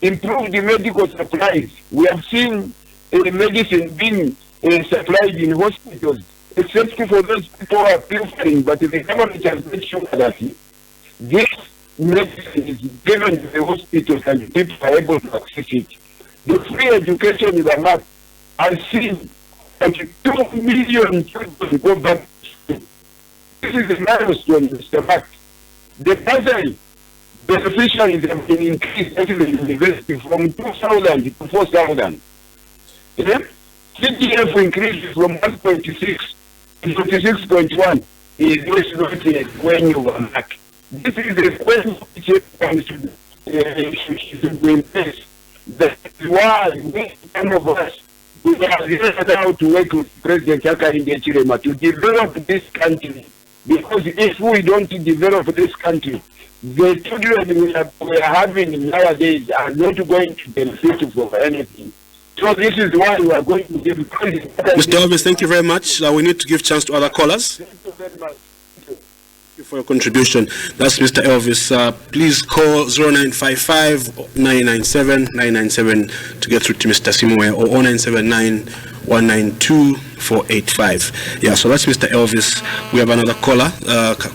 Improve the medical supplies. We have seen medicine being supplied in hospitals, except for those people who are pilfering, but the government has made sure that this medicine is given to the hospitals and people are able to access it. The free education in the map has seen 2 million children go back to school. This is a milestone, Mr. Mark. The bursary beneficiaries have been increased at the university from 2,000 to 4,000. CGF increased from 1.6 to 46.1 is not when you are back. This is the question which should be in place. That is why some of us we are here to work with President Hakainde Hichilema to develop this country. Because if we don't develop this country, the children we are having nowadays are not going to benefit from anything. So this is why we are going to give. Mr. Elvis, thank you very much. We need to give chance to other callers. Thank you very much. Thank you for your contribution. That's Mr. Elvis. Please call 0955-997-997 to get through to Mr. Simuuwe, or 0979-192-485. Yeah, so that's Mr. Elvis. We have another caller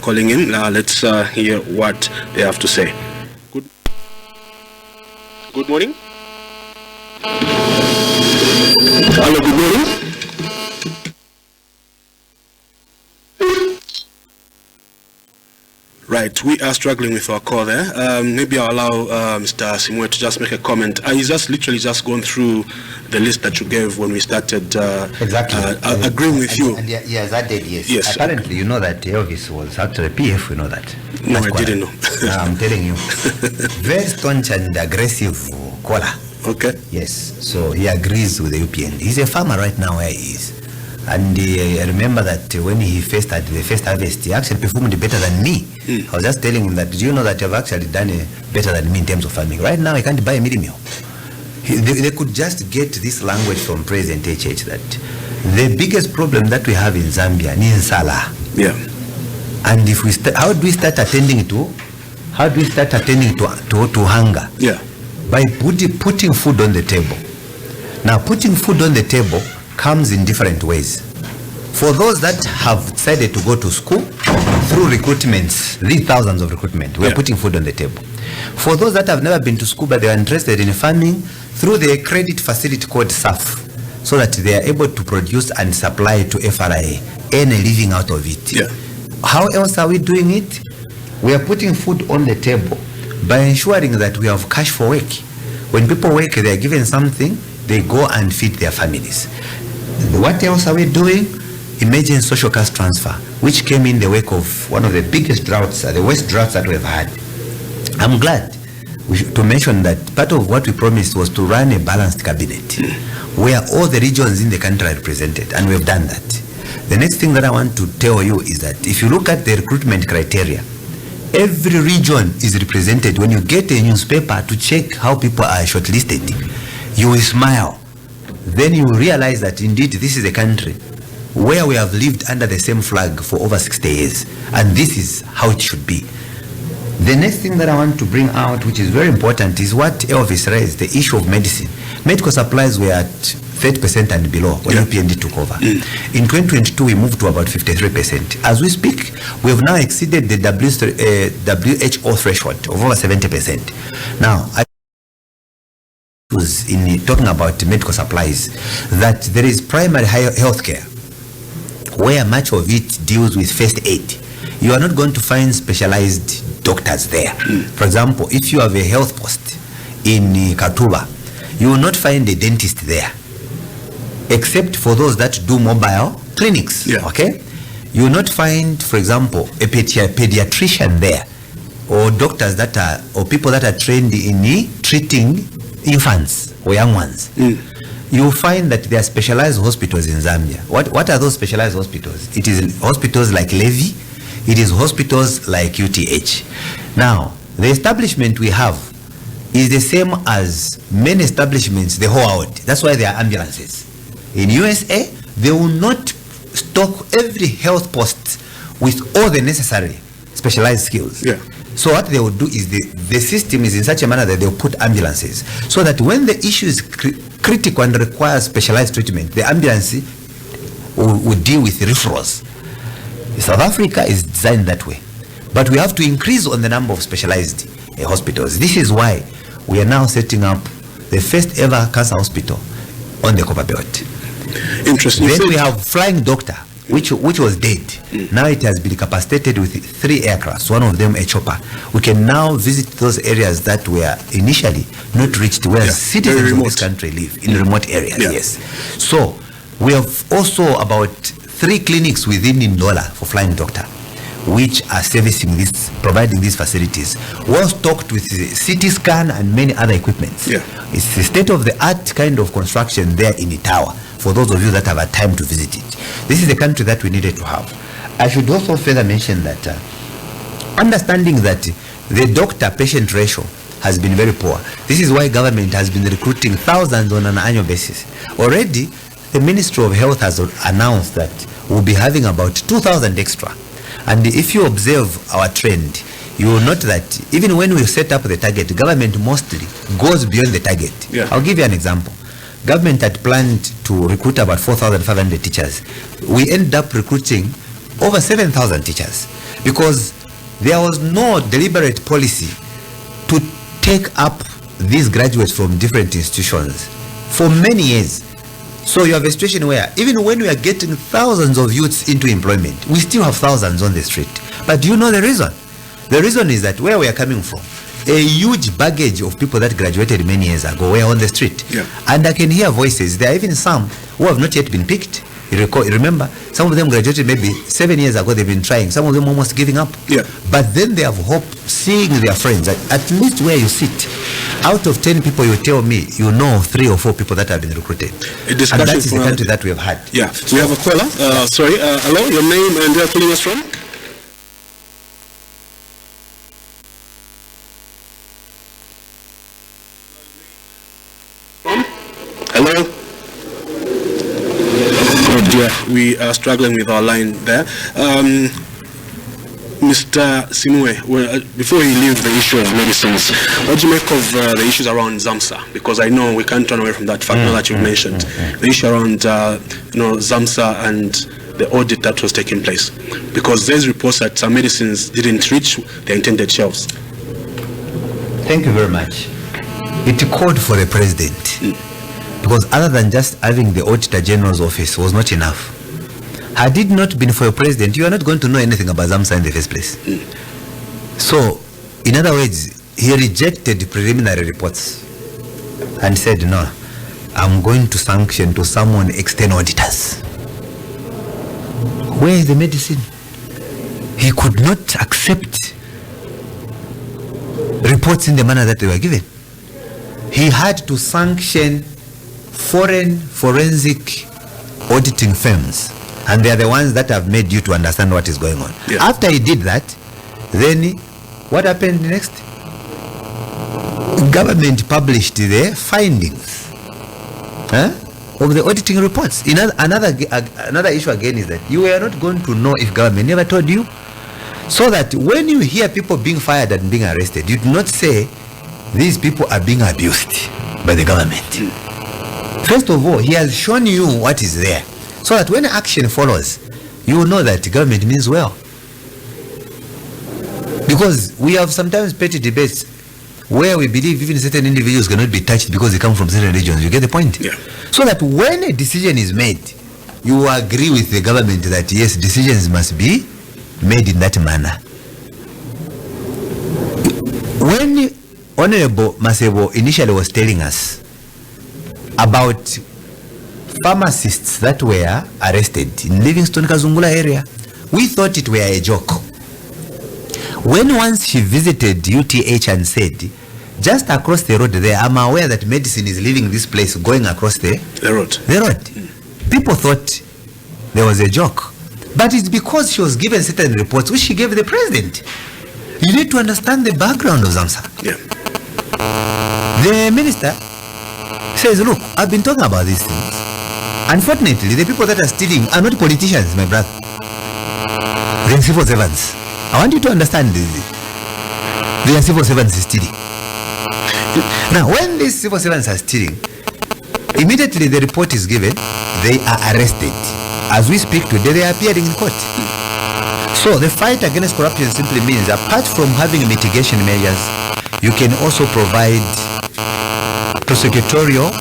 calling in. Let's hear what they have to say. Good morning. Hello, good morning. Right. right, we are struggling with our call there. Maybe I'll allow Mr. Simuuwe to just make a comment. He's just literally just gone through the list that you gave when we started. Agreeing with you. And yes, I did, yes. Yes. Apparently, you know that Elvis was actually PF, you know that. No, I didn't know. No, I'm telling you. Very staunch and aggressive caller. Okay. Yes, so he agrees with the UPND. He's a farmer right now where he is. And I remember that when he first had the first harvest, he actually performed better than me. I was just telling him that, do you know that you've actually done better than me in terms of farming? Right now, I can't buy a meal. They could just get this language from President HH that the biggest problem that we have in Zambia is Nsala. Yeah. And if we how do we start attending to hunger? Yeah. By putting food on the table. Now, putting food on the table comes in different ways. For those that have decided to go to school through recruitments, these thousands of recruitment, we are putting food on the table. For those that have never been to school but they are interested in farming, through the credit facility called SAF, so that they are able to produce and supply to FRA, earn a living out of it. Yeah. How else are we doing it? We are putting food on the table by ensuring that we have cash for work. When people work, they are given something, they go and feed their families. What else are we doing? Emergency social cash transfer, which came in the wake of one of the biggest droughts, the worst droughts that we've had. I'm glad to mention that part of what we promised was to run a balanced cabinet where all the regions in the country are represented, and we've done that. The next thing that I want to tell you is that if you look at the recruitment criteria, every region is represented. When you get a newspaper to check how people are shortlisted, you will smile. Then you realize that indeed this is a country where we have lived under the same flag for over 60 years, and this is how it should be. The next thing that I want to bring out, which is very important, is what Elvis raised, the issue of medicine. Medical supplies were at 30% and below when UPND took over. In 2022, we moved to about 53%. As we speak, we have now exceeded the WHO threshold of over 70%. Now, in talking about medical supplies, that there is primary health care where much of it deals with first aid. You are not going to find specialized doctors there. For example, if you have a health post in Katuba, you will not find a dentist there, except for those that do mobile clinics. Okay, you will not find, for example, a pediatrician there, or doctors that are, or people that are trained in treating infants or young ones. You will find that there are specialized hospitals in Zambia. What are those specialized hospitals? It is hospitals like Levy, it is hospitals like UTH. Now, the establishment we have is the same as many establishments the whole world. That's why there are ambulances. In USA, they will not stock every health post with all the necessary specialized skills. So what they will do is the system is in such a manner that they'll put ambulances, so that when the issue is critical and requires specialized treatment, the ambulance will deal with referrals. South Africa is designed that way, but we have to increase on the number of specialized hospitals. This is why we are now setting up the first ever cancer hospital on the Copper Belt. Interesting. Then we have flying doctor, which was dead. Now it has been capacitated with 3 aircrafts, one of them a chopper. We can now visit those areas that were initially not reached, where citizens of this country live, in remote areas. Yes. So we have also about 3 clinics within Ndola for flying doctor, which are servicing this, providing these facilities, well stocked with CT scan and many other equipments. It's the state-of-the-art kind of construction there in Itawa, for those of you that have a time to visit it. This is the country that we needed to have. I should also further mention that understanding that the doctor-patient ratio has been very poor. This is why government has been recruiting thousands on an annual basis. Already, the Ministry of Health has announced that we'll be having about 2,000 extra. And if you observe our trend, you will note that even when we set up the target, government mostly goes beyond the target. I'll give you an example. Government had planned to recruit about 4,500 teachers. We ended up recruiting over 7,000 teachers because there was no deliberate policy to take up these graduates from different institutions for many years. So you have a situation where even when we are getting thousands of youths into employment, we still have thousands on the street. But do you know the reason? The reason is that where we are coming from, a huge baggage of people that graduated many years ago were on the street. Yeah. And I can hear voices. There are even some who have not yet been picked. You remember, some of them graduated maybe 7 years ago. They've been trying. Some of them almost giving up. Yeah. But then they have hope, seeing their friends. At least where you sit, out of 10 people, you tell me, you know 3 or 4 people that have been recruited. And that is the country that we have had. Yeah. We have a caller. Sorry. Hello. Your name and where are you calling us from? Hello. Oh dear, we are struggling with our line there. Mr. Simuuwe, well, before you leave the issue of medicines, what do you make of the issues around ZAMSA? Because I know we can't turn away from that fact now that you've mentioned the issue around ZAMSA and the audit that was taking place. Because there's reports that some medicines didn't reach their intended shelves. Thank you very much. It called for the president. Because other than just having the Auditor General's office was not enough. Had it not been for a president, you are not going to know anything about ZAMSA in the first place. So, in other words, he rejected preliminary reports and said, no, I'm going to sanction to someone external auditors. Where is the medicine? He could not accept reports in the manner that they were given. He had to sanction foreign forensic auditing firms, and they are the ones that have made you to understand what is going on. Yeah. After he did that, then what happened next? Government published the findings of the auditing reports. Another issue again is that you are not going to know if government never told you, so that when you hear people being fired and being arrested, you do not say these people are being abused by the government. First of all, he has shown you what is there, so that when action follows, you will know that government means well. Because we have sometimes petty debates where we believe even certain individuals cannot be touched because they come from certain regions. You get the point? Yeah. So that when a decision is made, you agree with the government that yes, decisions must be made in that manner. When Honorable Masebo initially was telling us about pharmacists that were arrested in Livingstone Kazungula area, we thought it were a joke. When once she visited UTH and said, just across the road there, I'm aware that medicine is leaving this place going across the road. People thought there was a joke. But it's because she was given certain reports which she gave the president. You need to understand the background of ZAMSA. Yeah. The minister says, look, I've been talking about these things. Unfortunately, the people that are stealing are not politicians, my brother. They are civil servants. I want you to understand this. They are civil servants stealing. Now, when these civil servants are stealing, immediately the report is given, they are arrested. As we speak today, they are appearing in court. So the fight against corruption simply means, apart from having mitigation measures, you can also provide prosecutorial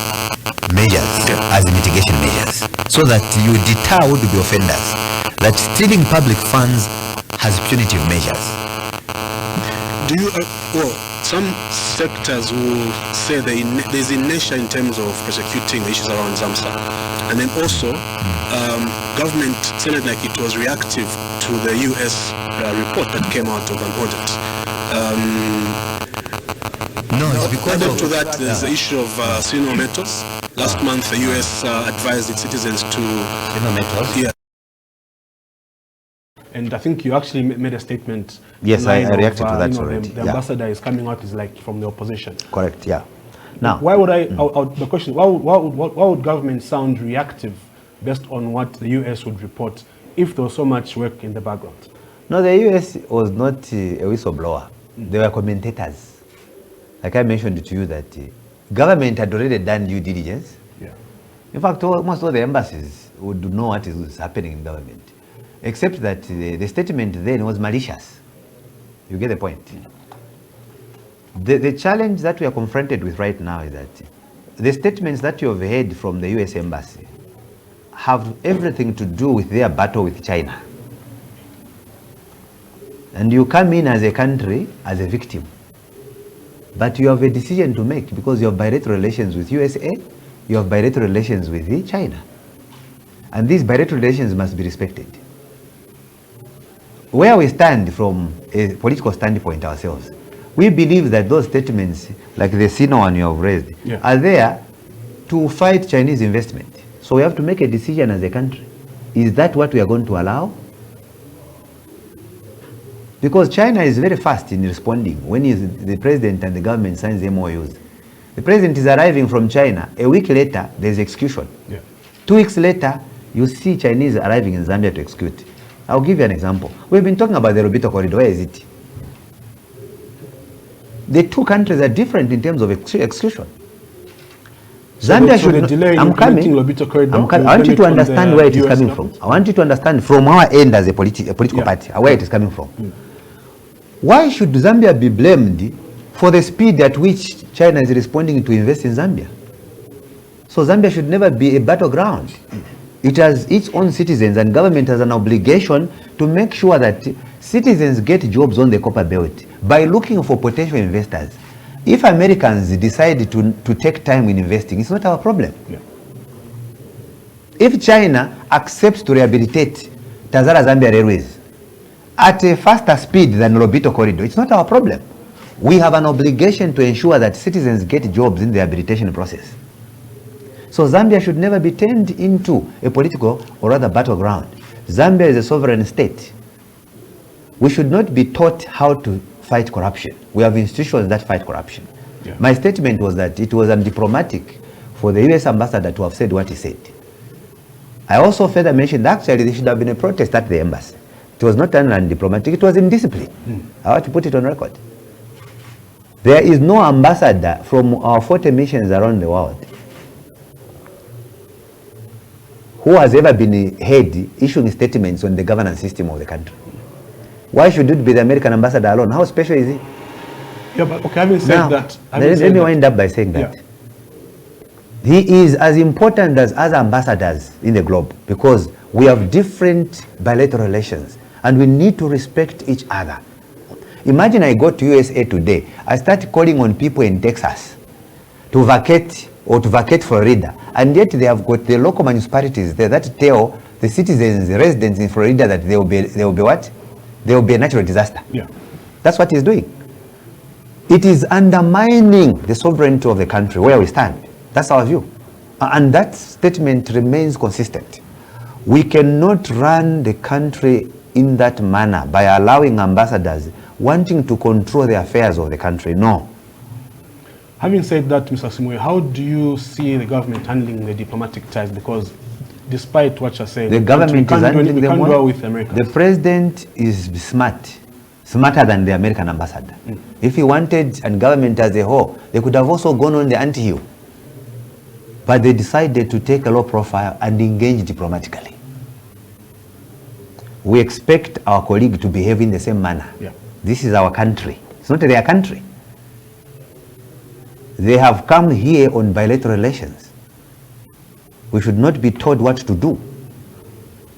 measures as mitigation measures, so that you deter would-be offenders. That stealing public funds has punitive measures. Do you, some sectors will say there's inertia in terms of prosecuting the issues around ZAMSA, and then also government sounded like it was reactive to the US report that came out of an audit. No, it's because of to that, there's the issue of Sino metals. Last month, the US advised its citizens to Sino metals. Yeah. And I think you actually made a statement. Yes, I reacted to that already. The ambassador is coming out is like from the opposition. Correct. Yeah. Now, why would the question? Why would government sound reactive based on what the US would report if there was so much work in the background? No, the US was not a whistleblower. They were commentators. Like I mentioned to you that government had already done due diligence. Yeah. In fact, almost all the embassies would know what is happening in government, except that the statement then was malicious. You get the point? The challenge that we are confronted with right now is that the statements that you have heard from the US Embassy have everything to do with their battle with China. and you come in as a country as a victim. But you have a decision to make because you have bilateral relations with USA, you have bilateral relations with China. And these bilateral relations must be respected. Where we stand from a political standpoint ourselves, we believe that those statements, like the senior one you have raised, are there to fight Chinese investment. So we have to make a decision as a country. Is that what we are going to allow? Because China is very fast in responding. When the president and the government signs MOUs, the president is arriving from China. A week later, there's execution. 2 weeks later, you see Chinese arriving in Zambia to execute. I'll give you an example. We've been talking about the Lobito corridor. Where is it? The two countries are different in terms of execution. Zambia should. I'm coming. I want you to understand where it is coming from. I want you to understand from our end as a political party where it is coming from. Why should Zambia be blamed for the speed at which China is responding to invest in Zambia? So Zambia should never be a battleground. It has its own citizens, and government has an obligation to make sure that citizens get jobs on the copper belt by looking for potential investors. If Americans decide to take time in investing, it's not our problem. If China accepts to rehabilitate Tazara Zambia Railways at a faster speed than Lobito Corridor, it's not our problem. We have an obligation to ensure that citizens get jobs in the rehabilitation process. So Zambia should never be turned into a political or rather battleground. Zambia is a sovereign state. We should not be taught how to fight corruption. We have institutions that fight corruption. My statement was that it was undiplomatic for the US ambassador to have said what he said. I also further mentioned that actually there should have been a protest at the embassy. It was not undiplomatic, it was indiscipline. I want to put it on record. There is no ambassador from our 40 missions around the world who has ever been heard issuing statements on the governance system of the country. Why should it be the American ambassador alone? How special is he? Yeah, but okay, having said that... Let me wind up by saying that. He is as important as other ambassadors in the globe because we have different bilateral relations and we need to respect each other. Imagine I go to USA today, I start calling on people in Texas to vacate or to vacate Florida, and yet they have got the local municipalities there that tell the citizens, the residents in Florida that they will be what? There will be a natural disaster. That's what he's doing. It is undermining the sovereignty of the country where we stand. That's our view. And that statement remains consistent. We cannot run the country in that manner by allowing ambassadors wanting to control the affairs of the country. No. Having said that, Mr. Simuuwe, how do you see the government handling the diplomatic ties? Because despite what you're saying, the government is handling them well. With America. The president is smarter than the American ambassador. If he wanted, and government as a whole, they could have also gone on the ante-hill. But they decided to take a low profile and engage diplomatically. We expect our colleague to behave in the same manner. This is our country. It's not their country. They have come here on bilateral relations. We should not be told what to do.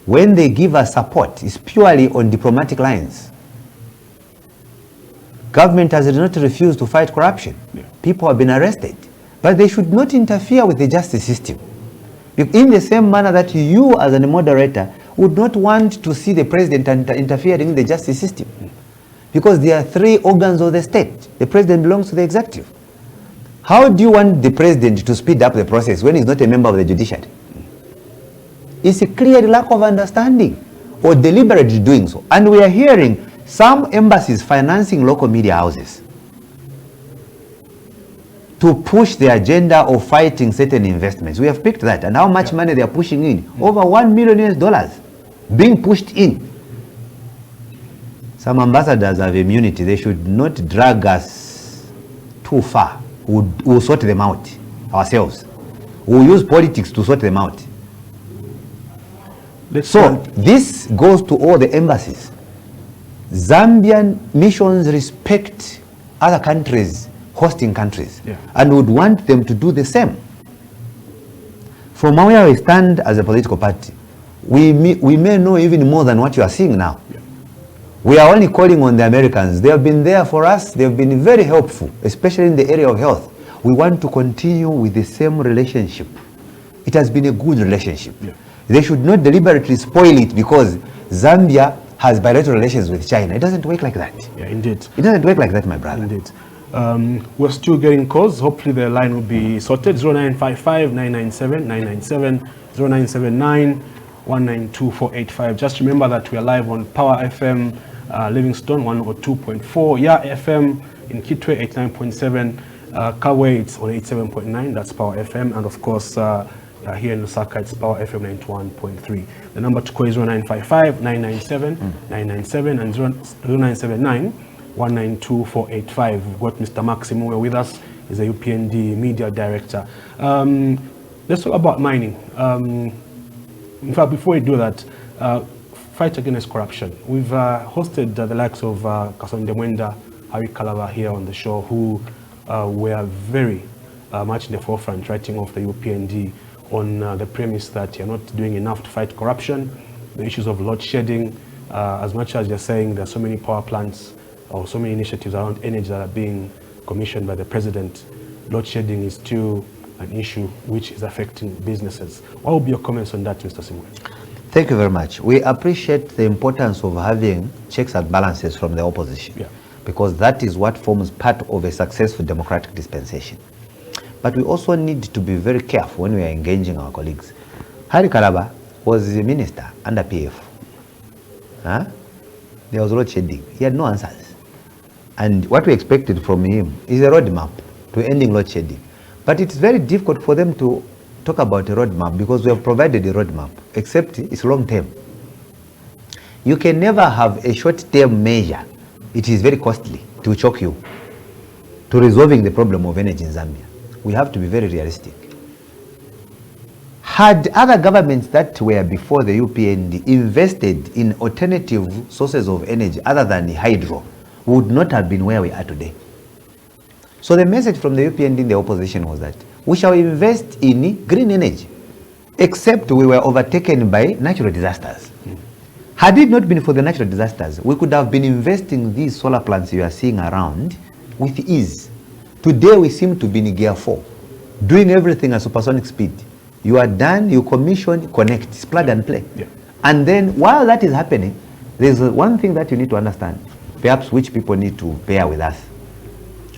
When they give us support, it's purely on diplomatic lines. Government has not refused to fight corruption. People have been arrested. But they should not interfere with the justice system. In the same manner that you as a moderator would not want to see the president interfering in the justice system. Because there are three organs of the state. The president belongs to the executive. How do you want the president to speed up the process when he's not a member of the judiciary? It's a clear lack of understanding or deliberately doing so. And we are hearing some embassies financing local media houses to push the agenda of fighting certain investments. We have picked that. And how much money they are pushing in? Over $1 million being pushed in. Some ambassadors have immunity. They should not drag us too far. We'll sort them out ourselves. We'll use politics to sort them out. This goes to all the embassies. Zambian missions respect other countries, hosting countries, and would want them to do the same. From where we stand as a political party, we may know even more than what you are seeing now. We are only calling on the Americans. They have been there for us. They have been very helpful, especially in the area of health. We want to continue with the same relationship. It has been a good relationship. Yeah. They should not deliberately spoil it because Zambia has bilateral relations with China. It doesn't work like that. Yeah, indeed. It doesn't work like that, my brother. Indeed. We're still getting calls. Hopefully the line will be sorted. 0955-997-997, 0979-192-485. Just remember that we are live on Power FM Livingston 102.4, Ya FM in Kitwe 89.7, Kawe it's on 87.9, that's Power FM, and of course here in Lusaka it's Power FM 91.3. The number to call is 0955-997-997 and 0979-192-485. We've got Mr. Simuuwe with us. He's a UPND media director. Let's talk about mining. In fact, before we do that, fight against corruption. We've hosted the likes of Kasonde Mwenda, Harry Kalava here on the show, who were very much in the forefront, writing off the UPND on the premise that you're not doing enough to fight corruption, the issues of load shedding, as much as you're saying there are so many power plants or so many initiatives around energy that are being commissioned by the president, load shedding is still an issue which is affecting businesses. What would be your comments on that, Mr. Simuuwe? Thank you very much. We appreciate the importance of having checks and balances from the opposition, because that is what forms part of a successful democratic dispensation. But we also need to be very careful when we are engaging our colleagues. Hari Kalaba was the minister under PF. There was load shedding. He had no answers. And what we expected from him is a roadmap to ending load shedding. But it's very difficult for them to talk about a roadmap because we have provided a roadmap, except it's long term. You can never have a short term measure. It is very costly to choke you to resolving the problem of energy in Zambia. We have to be very realistic. Had other governments that were before the UPND invested in alternative sources of energy other than hydro, we would not have been where we are today. So the message from the UPND in the opposition was that we shall invest in green energy, except we were overtaken by natural disasters. Had it not been for the natural disasters, we could have been investing these solar plants you are seeing around with ease. Today we seem to be in gear 4, doing everything at supersonic speed. You are done, you commission, connect, it's plug and play. And then while that is happening, there's one thing that you need to understand, perhaps which people need to bear with us.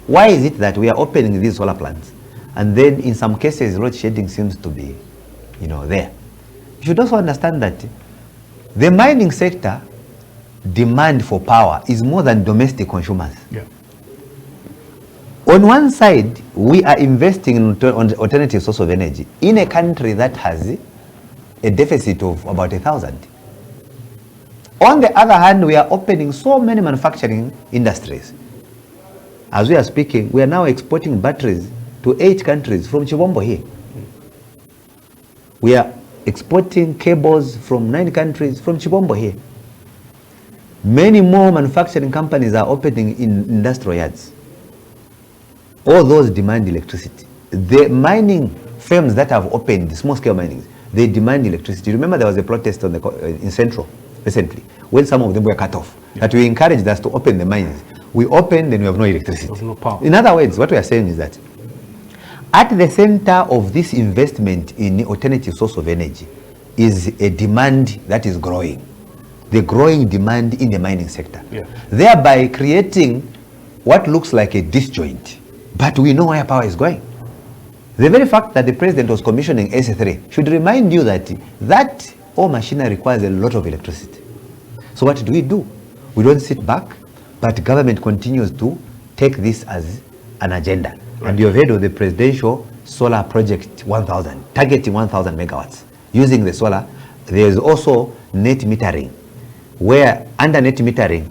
Why is it that we are opening these solar plants and then in some cases load shedding seems to be, there? You should also understand that the mining sector demand for power is more than domestic consumers. On one side, we are investing in alternative source of energy in a country that has a deficit of about 1,000. On the other hand, we are opening so many manufacturing industries. As we are speaking, we are now exporting batteries to 8 countries from Chibombo here. We are exporting cables from 9 countries from Chibombo here. Many more manufacturing companies are opening in industrial yards. All those demand electricity. The mining firms that have opened, the small scale mining, they demand electricity. Remember there was a protest on in Central recently when some of them were cut off, that we encouraged us to open the mines. We opened and we have no electricity. No power. In other words, what we are saying is that at the center of this investment in alternative source of energy is a demand that is growing. The growing demand in the mining sector. Thereby creating what looks like a disjoint. But we know where power is going. The very fact that the president was commissioning S3 should remind you that all machinery requires a lot of electricity. So what do? We don't sit back, but government continues to take this as an agenda. And you have heard of the presidential solar project 1000, targeting 1000 megawatts. Using the solar, there is also net metering, where under net metering,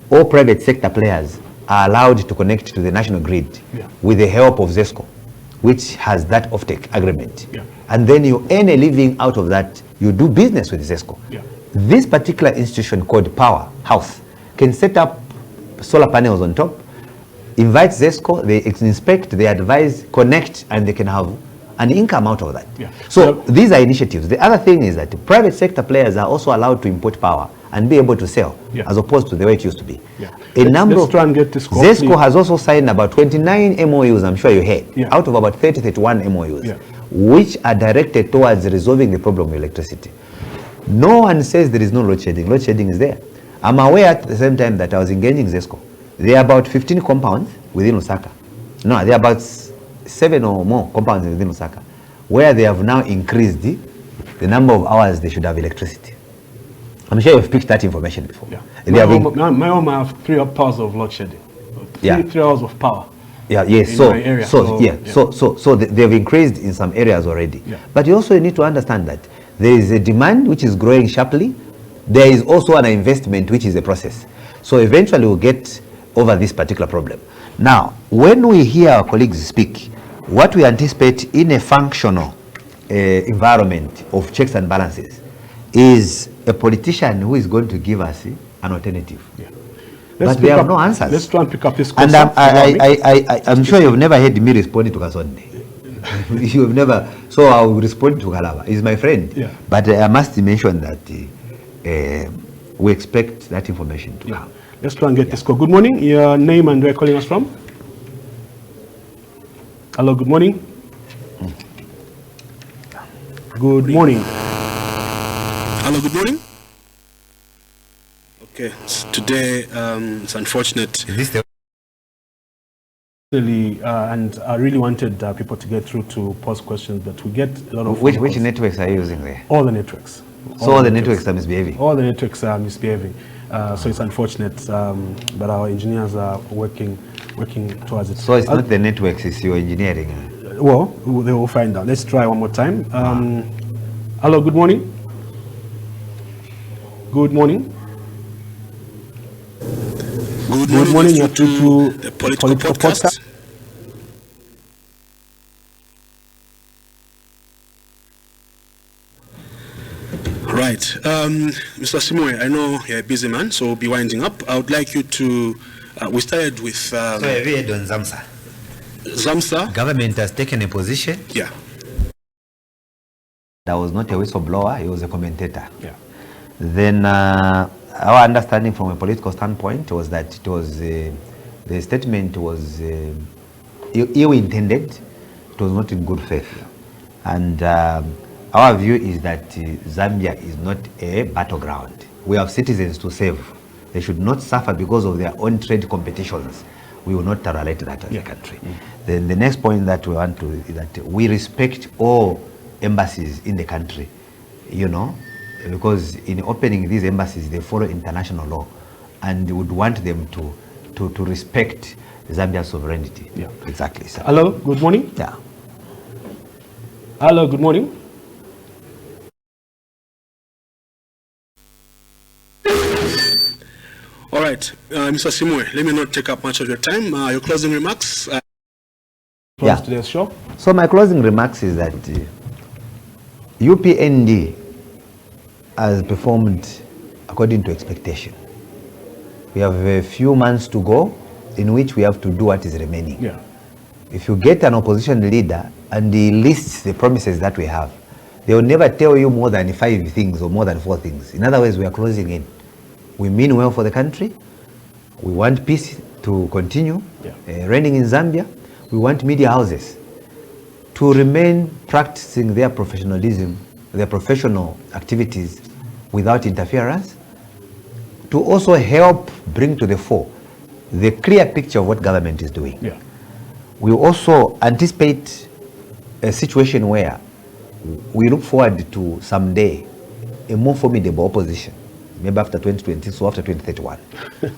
all private sector players are allowed to connect to the national grid with the help of ZESCO, which has that offtake agreement. And then you earn a living out of that. You do business with ZESCO. This particular institution called Power House can set up solar panels on top, invite ZESCO, they inspect, they advise, connect, and they can have an income out of that. So these are initiatives. The other thing is that private sector players are also allowed to import power and be able to sell, as opposed to the way it used to be. Let's try and get this ZESCO has also signed about 29 MOUs, I'm sure you heard, out of about 31 MOUs, which are directed towards resolving the problem of electricity. No one says there is no load shedding. Load shedding is there. I'm aware at the same time that I was engaging ZESCO. There are about 15 compounds within Lusaka. No, there are about 7 or more compounds within Lusaka, where they have now increased the number of hours they should have electricity. I'm sure you've picked that information before. My home have 3 hours of load shedding. 3 hours of power. So they've increased in some areas already. But you also need to understand that there is a demand which is growing sharply. There is also an investment which is a process. So eventually we'll get over this particular problem. Now, when we hear our colleagues speak, what we anticipate in a functional environment of checks and balances is a politician who is going to give us an alternative. But they have no answers. Let's try and pick up this question. And I'm sure you've never heard me responding to Kasonde. You've never. So I will respond to Kalaba. He's my friend. But I must mention that we expect that information to come. Let's try and get this call. Good morning. Your name and where you're calling us from? Hello, good morning. Good morning. Hello, good morning. Okay, so today it's unfortunate. And I really wanted people to get through to pose questions, but we get a lot of. Which networks are you using there? All the networks. All the networks are misbehaving. All the networks are misbehaving. So it's unfortunate, but our engineers are working towards it. So it's not the networks, it's your engineering. Well, they will find out. Let's try one more time. Hello, good morning. Good morning. Good morning. You're to the political podcast. Right. Mr. Simuuwe, I know you're a busy man, so we'll be winding up. I would like you to, we started with... so have you heard on Zamsa? Zamsa? Government has taken a position. Yeah. That was not a whistleblower, he was a commentator. Then our understanding from a political standpoint was that it was, the statement was ill-intended, it was not in good faith. And our view is that Zambia is not a battleground. We have citizens to save. They should not suffer because of their own trade competitions. We will not tolerate that as a country. Then the next point that we want to is that we respect all embassies in the country, you know, because in opening these embassies, they follow international law, and we would want them to respect Zambia's sovereignty. Exactly. Sir. Hello, good morning. Hello, good morning. All right, Mr. Simuuwe, let me not take up much of your time. Your closing remarks? Today's show. So my closing remarks is that UPND has performed according to expectation. We have a few months to go in which we have to do what is remaining. If you get an opposition leader and he lists the promises that we have, they will never tell you more than 5 things or more than 4 things. In other words, we are closing in. We mean well for the country. We want peace to continue reigning in Zambia. We want media houses to remain practicing their professionalism, their professional activities without interference, to also help bring to the fore the clear picture of what government is doing. We also anticipate a situation where we look forward to someday a more formidable opposition, maybe after 2020, so after 2031,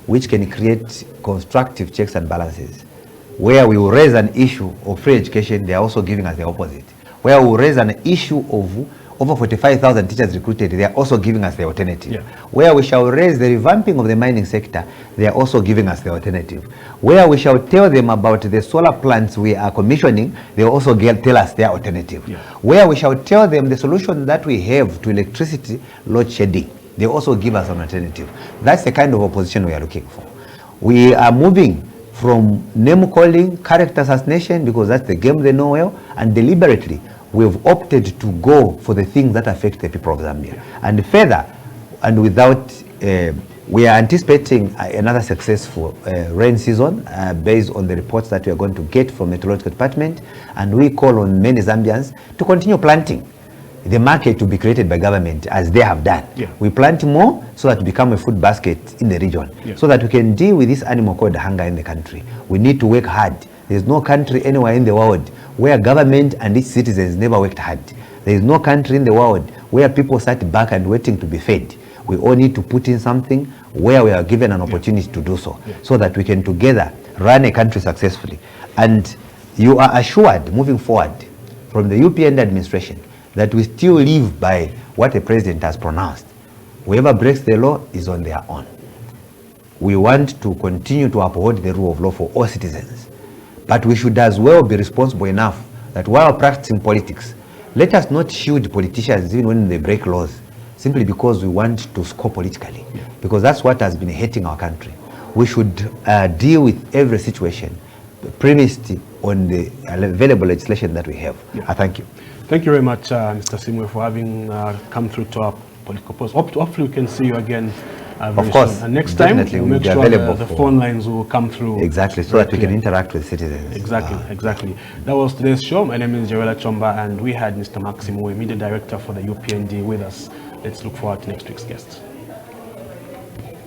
which can create constructive checks and balances, where we will raise an issue of free education, they are also giving us the opposite. Where we will raise an issue of over 45,000 teachers recruited, they are also giving us the alternative. Where we shall raise the revamping of the mining sector, they are also giving us the alternative. Where we shall tell them about the solar plants we are commissioning, they will also tell us their alternative. Where we shall tell them the solution that we have to electricity load shedding, they also give us an alternative. That's the kind of opposition we are looking for. We are moving from name calling, character assassination, because that's the game they know well, and deliberately we've opted to go for the things that affect the people of Zambia. And further, and without we are anticipating another successful rain season based on the reports that we are going to get from the Meteorological Department, and we call on many Zambians to continue planting. The market to be created by government, as they have done. Yeah. We plant more so that we become a food basket in the region, so that we can deal with this animal called hunger in the country. We need to work hard. There's no country anywhere in the world where government and its citizens never worked hard. There is no country in the world where people sat back and waiting to be fed. We all need to put in something where we are given an opportunity to do so, so that we can together run a country successfully. And you are assured moving forward from the UPND administration that we still live by what the president has pronounced. Whoever breaks the law is on their own. We want to continue to uphold the rule of law for all citizens. But we should as well be responsible enough that while practicing politics, let us not shield politicians even when they break laws, simply because we want to score politically. Because that's what has been hurting our country. We should deal with every situation premised on the available legislation that we have. I thank you. Thank you very much, Mr. Simuuwe, for having come through to our political post. Hopefully we can see you again very soon. And next time, we'll make sure the phone lines will come through. Exactly, so that we can interact with citizens. Exactly. That was today's show. My name is Yowela Chomba, and we had Mr. Simuuwe, Media Director for the UPND, with us. Let's look forward to next week's guest.